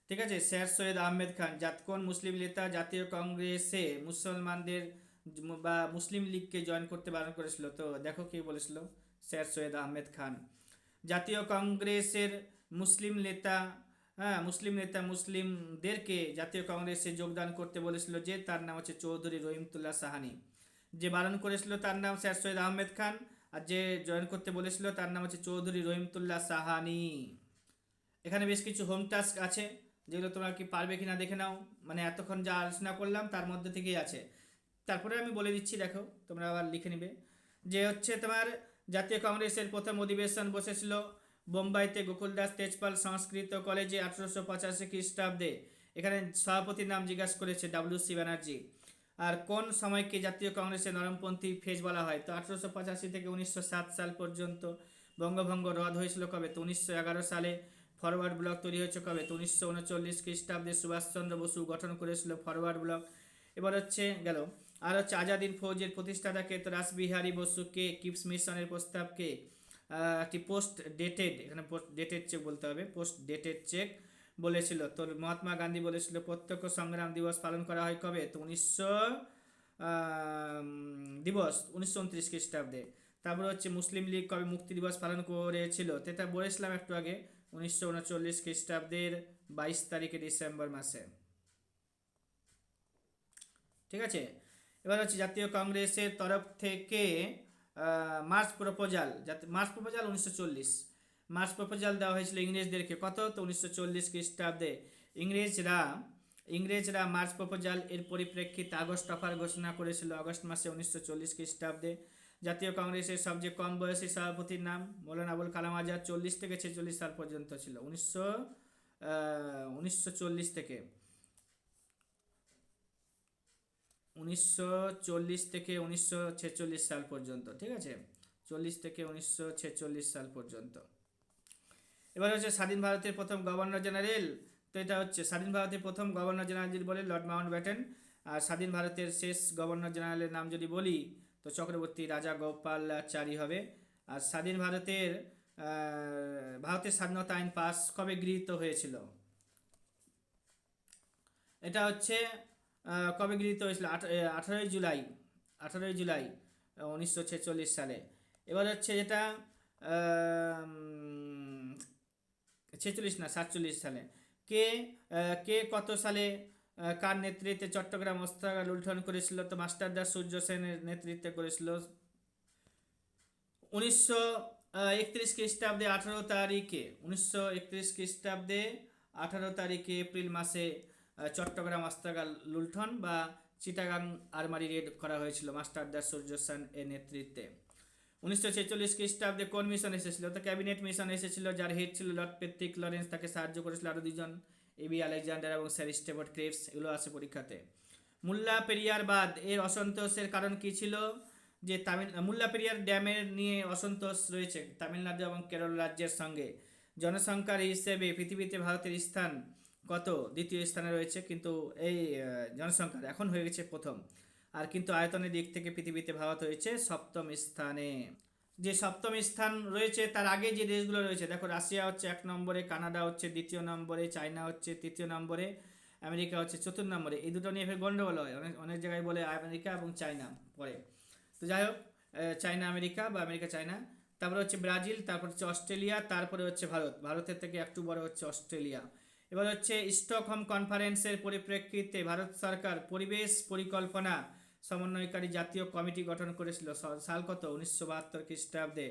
ঠিক আছে, স্যার সৈয়দ আহমেদ খান। কোন মুসলিম নেতা জাতীয় কংগ্রেসে মুসলমানদের বা মুসলিম লীগকে জয়েন করতে বারণ করেছিল? তো দেখো কে বলেছিল, স্যার সৈয়দ আহমেদ খান। জাতীয় কংগ্রেসের মুসলিমদেরকে জাতীয় কংগ্রেসে যোগদান করতে বলেছিল যে, তার নাম হচ্ছে চৌধুরী রহিমতুল্লাহ সাহানি। যে বারণ করেছিল তার নাম স্যার সৈয়দ আহমেদ খান, আর যে জয়েন করতে বলেছিল তার নাম হচ্ছে চৌধুরী রহিমতুল্লাহ সাহানি। এখানে বেশ কিছু হোম টাস্ক আছে, যেগুলো তোমরা কি পারবে কিনা দেখে নাও। মানে এতক্ষণ যা আলোচনা করলাম তার মধ্যে থেকেই আছে। তারপরে আমি বলে দিচ্ছি, দেখো তোমরা আবার লিখে নিবে। যে হচ্ছে তোমার জাতীয় কংগ্রেসের প্রথম অধিবেশন বসেছিল বোম্বাইতে গোকুলদাস তেজপাল সংস্কৃত কলেজে 1885 খ্রিস্টাব্দে। এখানে সভাপতির নাম জিজ্ঞাসা করেছে, WC ব্যানার্জি। আর কোন সময়কে জাতীয় কংগ্রেসের নরমপন্থী ফেজ বলা হয়? তো 1885 থেকে 1907 সাল পর্যন্ত। বঙ্গভঙ্গ রদ হয়েছিল কবে? তো 1911 সালে। ফরওয়ার্ড ব্লক তৈরি হয়েছে কবে? তো 1939 খ্রিস্টাব্দে। সুভাষচন্দ্র বসু গঠন করেছিল ফরওয়ার্ড ব্লক। এবার হচ্ছে গেল। আর হচ্ছে আজাদিন ফৌজের প্রতিষ্ঠাতাকে? তো রাসবিহারী বসুকে। কিপস মিশনের প্রস্তাবকে? একটি পোস্ট ডেটেড, এখানে পোস্ট ডেটেড চেক বলতে হবে, পোস্ট ডেটেড চেক বলেছিল। তো মহাত্মা গান্ধী বলেছিল প্রত্যক্ষ সংগ্রাম দিবস পালন করা হয় কবে? তো 1929 খ্রিস্টাব্দে। তারপর হচ্ছে মুসলিম লীগ কবে মুক্তি দিবস পালন করেছিল? তো এটা বলেছিলাম একটু আগে, 1939 খ্রিস্টাব্দের 22 তারিখে ডিসেম্বর মাসে। ঠিক আছে, এবার হচ্ছে জাতীয় কংগ্রেসের তরফ থেকে মার্চ প্রপোজাল 1940 মার্চ প্রপোজাল দেওয়া হয়েছিল ইংরেজদেরকে কত? তো 1940 খ্রিস্টাব্দে। ইংরেজরা মার্চ প্রপোজাল এর পরিপ্রেক্ষিতে আগস্ট অফার ঘোষণা করেছিল আগস্ট মাসে 1940 খ্রিস্টাব্দে। জাতীয় কংগ্রেসের সবচেয়ে কম বয়সী সভাপতির নাম মৌলানা আবুল কালাম আজাদ, 40 থেকে 46 সাল পর্যন্ত ছিল। 1940 থেকে 1946 সাল পর্যন্ত। ঠিক আছে, 40 থেকে 1946 সাল পর্যন্ত। এবার হচ্ছে স্বাধীন ভারতের প্রথম গভর্নর জেনারেল। তো এটা হচ্ছে স্বাধীন ভারতের প্রথম গভর্নর জেনারেল যদি বলে লর্ড মাউন্ট ব্যাটেন। আর স্বাধীন ভারতের শেষ গভর্নর জেনারেলের নাম যদি বলি তো চক্রবর্তী রাজা গোপালাচারী হবে। আর স্বাধীন ভারতের স্বাধীনতা আইন পাস কবে গৃহীত হয়েছিল? এটা হচ্ছে কবে গৃহীত হয়েছিল? 18ই জুলাই 1946 সালে। এবার হচ্ছে যেটা 46 না 47 সালে। কে কে কত সালে কার নেতৃত্বে চট্টগ্রাম অস্ত্রাগার লুণ্ঠন করেছিল? তো মাস্টারদা সূর্য সেনের নেতৃত্বে করেছিল। 1931 খ্রিস্টাব্দে 18 তারিখে এপ্রিল মাসে চট্টগ্রাম অস্ত্রাগার লুণ্ঠন বা চিটাগাং আর্মারি রেড করা হয়েছিল মাস্টারদা সূর্য সেন এর নেতৃত্বে। 1946 খ্রিস্টাব্দে কোন মিশন এসেছিল? তো ক্যাবিনেট মিশন এসেছিল, যার হেড ছিল লর্ড পেট্রিক লরেন্স। তাকে সাহায্য করেছিল আরও দুজন, এবি আলেকজান্ডার এবং স্যার স্টেফোর্ড ক্রেভস। এগুলো আছে পরীক্ষাতে। মুল্লা পেরিয়ার বাঁধ এর অসন্তোষের কারণ কি ছিল? যে মুল্লা পেরিয়ার ড্যামের নিয়ে অসন্তোষ রয়েছে তামিলনাড়ু এবং কেরল রাজ্যের সঙ্গে। জনসংখ্যার হিসেবে পৃথিবীতে ভারতের স্থান কত? দ্বিতীয় স্থানে রয়েছে, কিন্তু এই জনসংখ্যার এখন হয়ে গেছে প্রথম। আর কিন্তু আয়তনের দিক থেকে পৃথিবীতে ভারত হয়েছে 7ম স্থানে। যে 7ম স্থান রয়েছে তার আগে যে দেশগুলো রয়েছে দেখো, রাশিয়া হচ্ছে 1 নম্বরে, কানাডা হচ্ছে 2য় নম্বরে, চায়না হচ্ছে 3য় নম্বরে, আমেরিকা হচ্ছে 4র্থ নম্বরে। এই দুটো নিয়ে ফের গন্ডগোল হয়, অনেক জায়গায় বলে আমেরিকা এবং চায়না পরে। তো যাই হোক, চায়না আমেরিকা বা আমেরিকা চায়না, তারপরে হচ্ছে ব্রাজিল, তারপর হচ্ছে অস্ট্রেলিয়া, তারপরে হচ্ছে ভারত। ভারতের থেকে একটু বড় হচ্ছে অস্ট্রেলিয়া। এবার হচ্ছে স্টকহোম কনফারেন্সের পরিপ্রেক্ষিতে ভারত সরকার পরিবেশ পরিকল্পনা সমন্বয়কারী জাতীয় কমিটি গঠন করেছিল। সাল কত? 1972 খ্রিস্টাব্দে।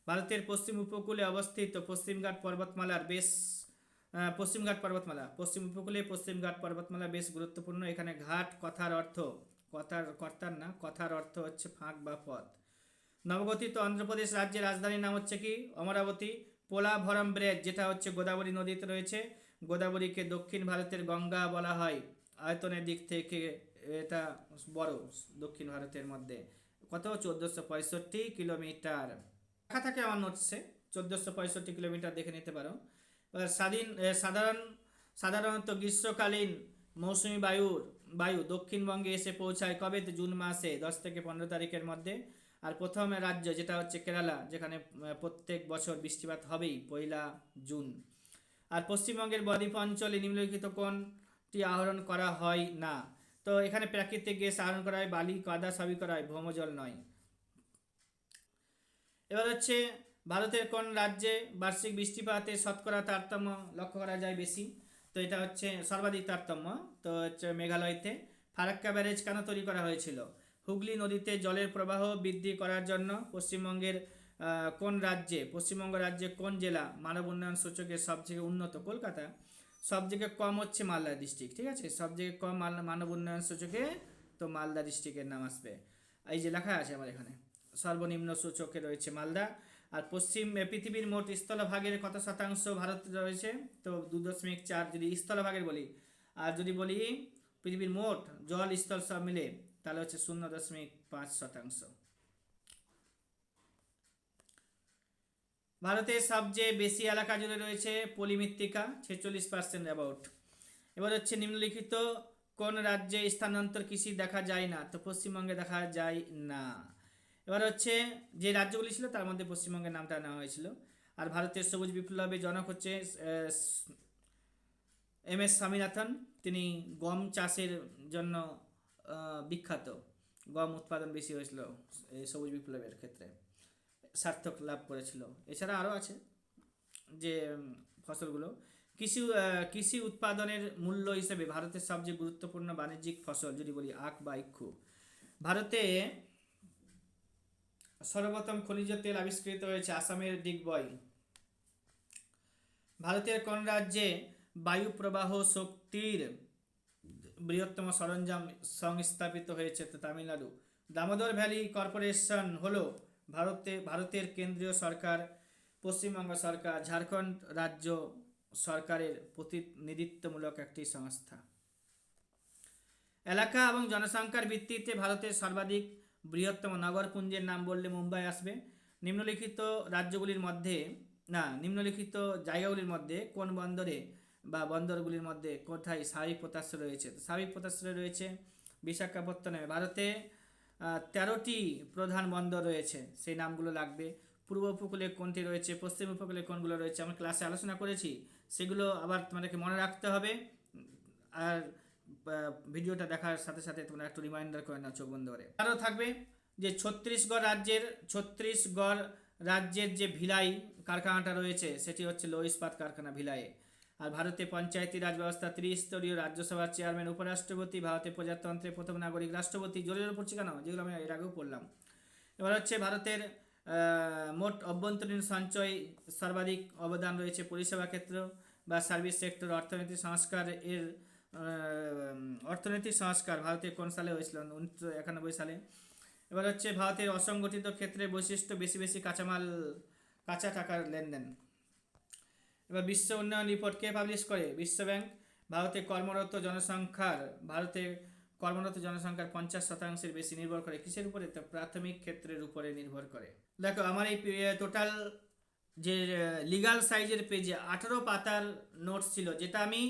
ভারতের পশ্চিম উপকূলে অবস্থিত পশ্চিমঘাট পর্বতমালার বেশ পশ্চিমঘাট পর্বতমালা, পশ্চিম উপকূলে পশ্চিমঘাট পর্বতমালা বেশ গুরুত্বপূর্ণ। এখানে ঘাট কথার অর্থ, কর্তার না, কথার অর্থ হচ্ছে ফাঁক বা পথ। নবগঠিত অন্ধ্রপ্রদেশ রাজ্যের রাজধানীর নাম হচ্ছে কি? অমরাবতী। পোলাভরম ব্রিজ, যেটা হচ্ছে গোদাবরী নদীতে রয়েছে। গোদাবরীকে দক্ষিণ ভারতের গঙ্গা বলা হয়। আয়তনের দিক থেকে এটা বড় দক্ষিণ ভারতের মধ্যে। কত? 1465 কিলোমিটার। লেখা থাকে আমার নোটসে, 1465 কিলোমিটার, দেখে নিতে পারো। এবার সাধারণত গ্রীষ্মকালীন মৌসুমি বায়ু দক্ষিণবঙ্গে এসে পৌঁছায় কবে? জুন মাসে 10 থেকে 15 তারিখের মধ্যে। আর প্রথম রাজ্য যেটা হচ্ছে কেরালা, যেখানে প্রত্যেক বছর বৃষ্টিপাত হবেই 1 জুন। আর পশ্চিমবঙ্গের বদ্বীপ অঞ্চলে নিম্নলিখিত কোনটি আহরণ করা হয় না? তো এখানে প্রাকৃতিক গ্যাস আহরণ করা হয়, বালি কাদা সবই করা হয়, ভৌমজল নয়। এবার হচ্ছে ভারতের কোন রাজ্যে বার্ষিক বৃষ্টিপাতের শতকরা তারতম্য লক্ষ্য করা যায় বেশি? তো এটা হচ্ছে সর্বাধিক তারতম্য, তো হচ্ছে মেঘালয়তে। ফারাক্কা ব্যারেজ কেন তৈরি করা হয়েছিল? হুগলি নদীতে জলের প্রবাহ বৃদ্ধি করার জন্য। কোন রাজ্যে, পশ্চিমবঙ্গ রাজ্যে কোন জেলা মানব উন্নয়ন সূচকে সবথেকে উন্নত? কলকাতা। সবথেকে কম হচ্ছে মালদা ডিস্ট্রিক্ট, ঠিক আছে? সবথেকে কম মানব উন্নয়ন সূচকে, তো মালদা ডিস্ট্রিক্টের নাম আসবে। এই যে লেখা আছে আমার এখানে, সর্বনিম্ন সূচকে রয়েছে মালদা। আর পৃথিবীর মোট স্থলভাগের কত শতাংশ ভারত রয়েছে? তো 2.4 যদি স্থলভাগের বলি। আর যদি বলি পৃথিবীর মোট জল স্থল সব মিলে, তাহলে হচ্ছে 0.5%। ভারতের সবচেয়ে বেশি এলাকা জুড়ে রয়েছে পলিমৃত্তিকা, 46% অ্যাবাউট। এবার হচ্ছে নিম্নলিখিত কোন রাজ্যে স্থানান্তর কৃষি দেখা যায় না? তো পশ্চিমবঙ্গে দেখা যায় না। এবার হচ্ছে যে রাজ্যগুলি ছিল তার মধ্যে পশ্চিমবঙ্গের নামটা নেওয়া হয়েছিল। আর ভারতের সবুজ বিপ্লবের জনক হচ্ছে MS স্বামীনাথন। তিনি গম চাষের জন্য বিখ্যাত। গম উৎপাদন বেশি হয়েছিল এই সবুজ বিপ্লবের ক্ষেত্রে, সার্থক লাভ করেছিল। এছাড়া আরও আছে যে ফসলগুলো। কৃষি উৎপাদনের মূল্য হিসেবে ভারতের সবচেয়ে গুরুত্বপূর্ণ বাণিজ্যিক ফসল যদি বলি আখ বা ইক্ষু। ভারতে সর্বপ্রথম খনিজ তেল আবিষ্কৃত হয়েছে আসামের ডিগবয়। ভারতের কোন রাজ্যে বায়ু প্রবাহ শক্তির বৃহত্তম সরঞ্জাম সংস্থাপিত হয়েছে? তো তামিলনাড়ু। দামোদর ভ্যালি কর্পোরেশন হলো ভারতের কেন্দ্রীয় সরকার, পশ্চিমবঙ্গ সরকার, ঝাড়খণ্ড রাজ্য সরকারের প্রতিনিধিত্বমূলক একটি সংস্থা। এলাকা এবং জনসংখ্যার ভিত্তিতে ভারতের সর্বাধিক বৃহত্তম নগরপুঞ্জের নাম বললে মুম্বাই আসবে। নিম্নলিখিত রাজ্যগুলির মধ্যে নিম্নলিখিত জায়গাগুলির মধ্যে কোন বন্দরে বা বন্দরগুলির মধ্যে কোথায় স্বাভাবিক পোতাশ্রয় রয়েছে? তো স্বাভাবিক পোতাশ্রয় রয়েছে বিশাখাপত্তনমে। ভারতে 13টি প্রধান বন্দর রয়েছে, সেই নামগুলো লাগবে। পূর্ব উপকূলে কোনটি রয়েছে, পশ্চিম উপকূলে কোনগুলো রয়েছে, আমরা ক্লাসে আলোচনা করেছি, সেগুলো আবার তোমাদেরকে মনে রাখতে হবে। আর ভিডিওটা দেখার সাথে সাথে তোমরা একটু রিমাইন্ডার করে নাও চোখ বন্ধ করে। আরও থাকবে যে ছত্তিশগড় রাজ্যের যে ভিলাই কারখানাটা রয়েছে সেটি হচ্ছে লৌহ ইস্পাত কারখানা ভিলাইয়ে। আর ভারতে পঞ্চায়েতি রাজ ব্যবস্থা, ত্রিস্তরীয় রাজ্যসভার চেয়ারম্যান, উপরাষ্ট্রপতি, ভারতের প্রজাতন্ত্রের প্রথম নাগরিক রাষ্ট্রপতি। জোরে জোরে পড়ছি কেন? যেগুলো আমি এর আগেও পড়লাম। এবার হচ্ছে ভারতের মোট অভ্যন্তরীণ সঞ্চয় সর্বাধিক অবদান রয়েছে পরিষেবা ক্ষেত্র বা সার্ভিস সেক্টর। অর্থনৈতিক সংস্কার ভারতে কোন সালে হয়েছিল? 1991 সালে। এবার হচ্ছে ভারতের অসংগঠিত ক্ষেত্রে বৈশিষ্ট্য বেশি কাঁচা টাকার লেনদেন। এবার বিশ্ব উন্নয়ন রিপোর্ট কে পাবলিশ করে? বিশ্ব ব্যাংক। ভারতে কর্মরত জনসংখ্যার 50% বেশি নির্ভর করে কিসের উপরে? তো প্রাথমিক ক্ষেত্রের উপরে নির্ভর করে। দেখো আমার এই টোটাল যে লিগাল সাইজের পেজে 18 পাতার নোটস ছিল, যেটা আমি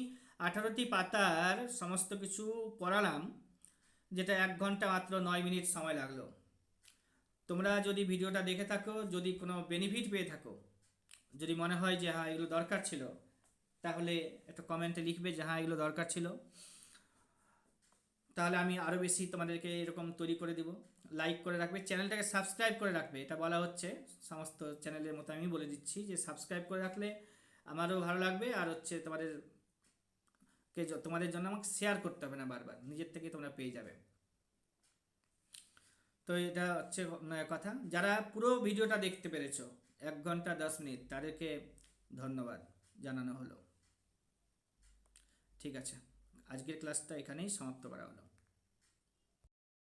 18টি পাতার সমস্ত কিছু পড়ালাম, যেটা 1 ঘন্টা মাত্র 9 মিনিট সময় লাগলো। তোমরা যদি ভিডিওটা দেখে থাকো, যদি কোনো বেনিফিট পেয়ে থাকো, যদি মনে হয় যে হ্যাঁ এগুলো দরকার ছিল, তাহলে একটা কমেন্টে লিখবে যে হ্যাঁ এগুলো দরকার ছিল, তাহলে আমি আরও বেশি তোমাদেরকে এরকম তৈরি করে দিব। লাইক করে রাখবে, চ্যানেলটাকে সাবস্ক্রাইব করে রাখবে। এটা বলা হচ্ছে সমস্ত চ্যানেলের মতো, আমি বলে দিচ্ছি যে সাবস্ক্রাইব করে রাখলে আমারও ভালো লাগবে, আর হচ্ছে তোমাদের জন্য আমাকে শেয়ার করতে হবে না, বারবার নিজের থেকে তোমরা পেয়ে যাবে। তো এটা হচ্ছে কথা। যারা পুরো ভিডিওটা দেখতে পেরেছো 1 ঘন্টা 10 মিনিট, তাদেরকে ধন্যবাদ জানানো হলো। ঠিক আছে, আজকের ক্লাসটা এখানেই সমাপ্ত করা হলো।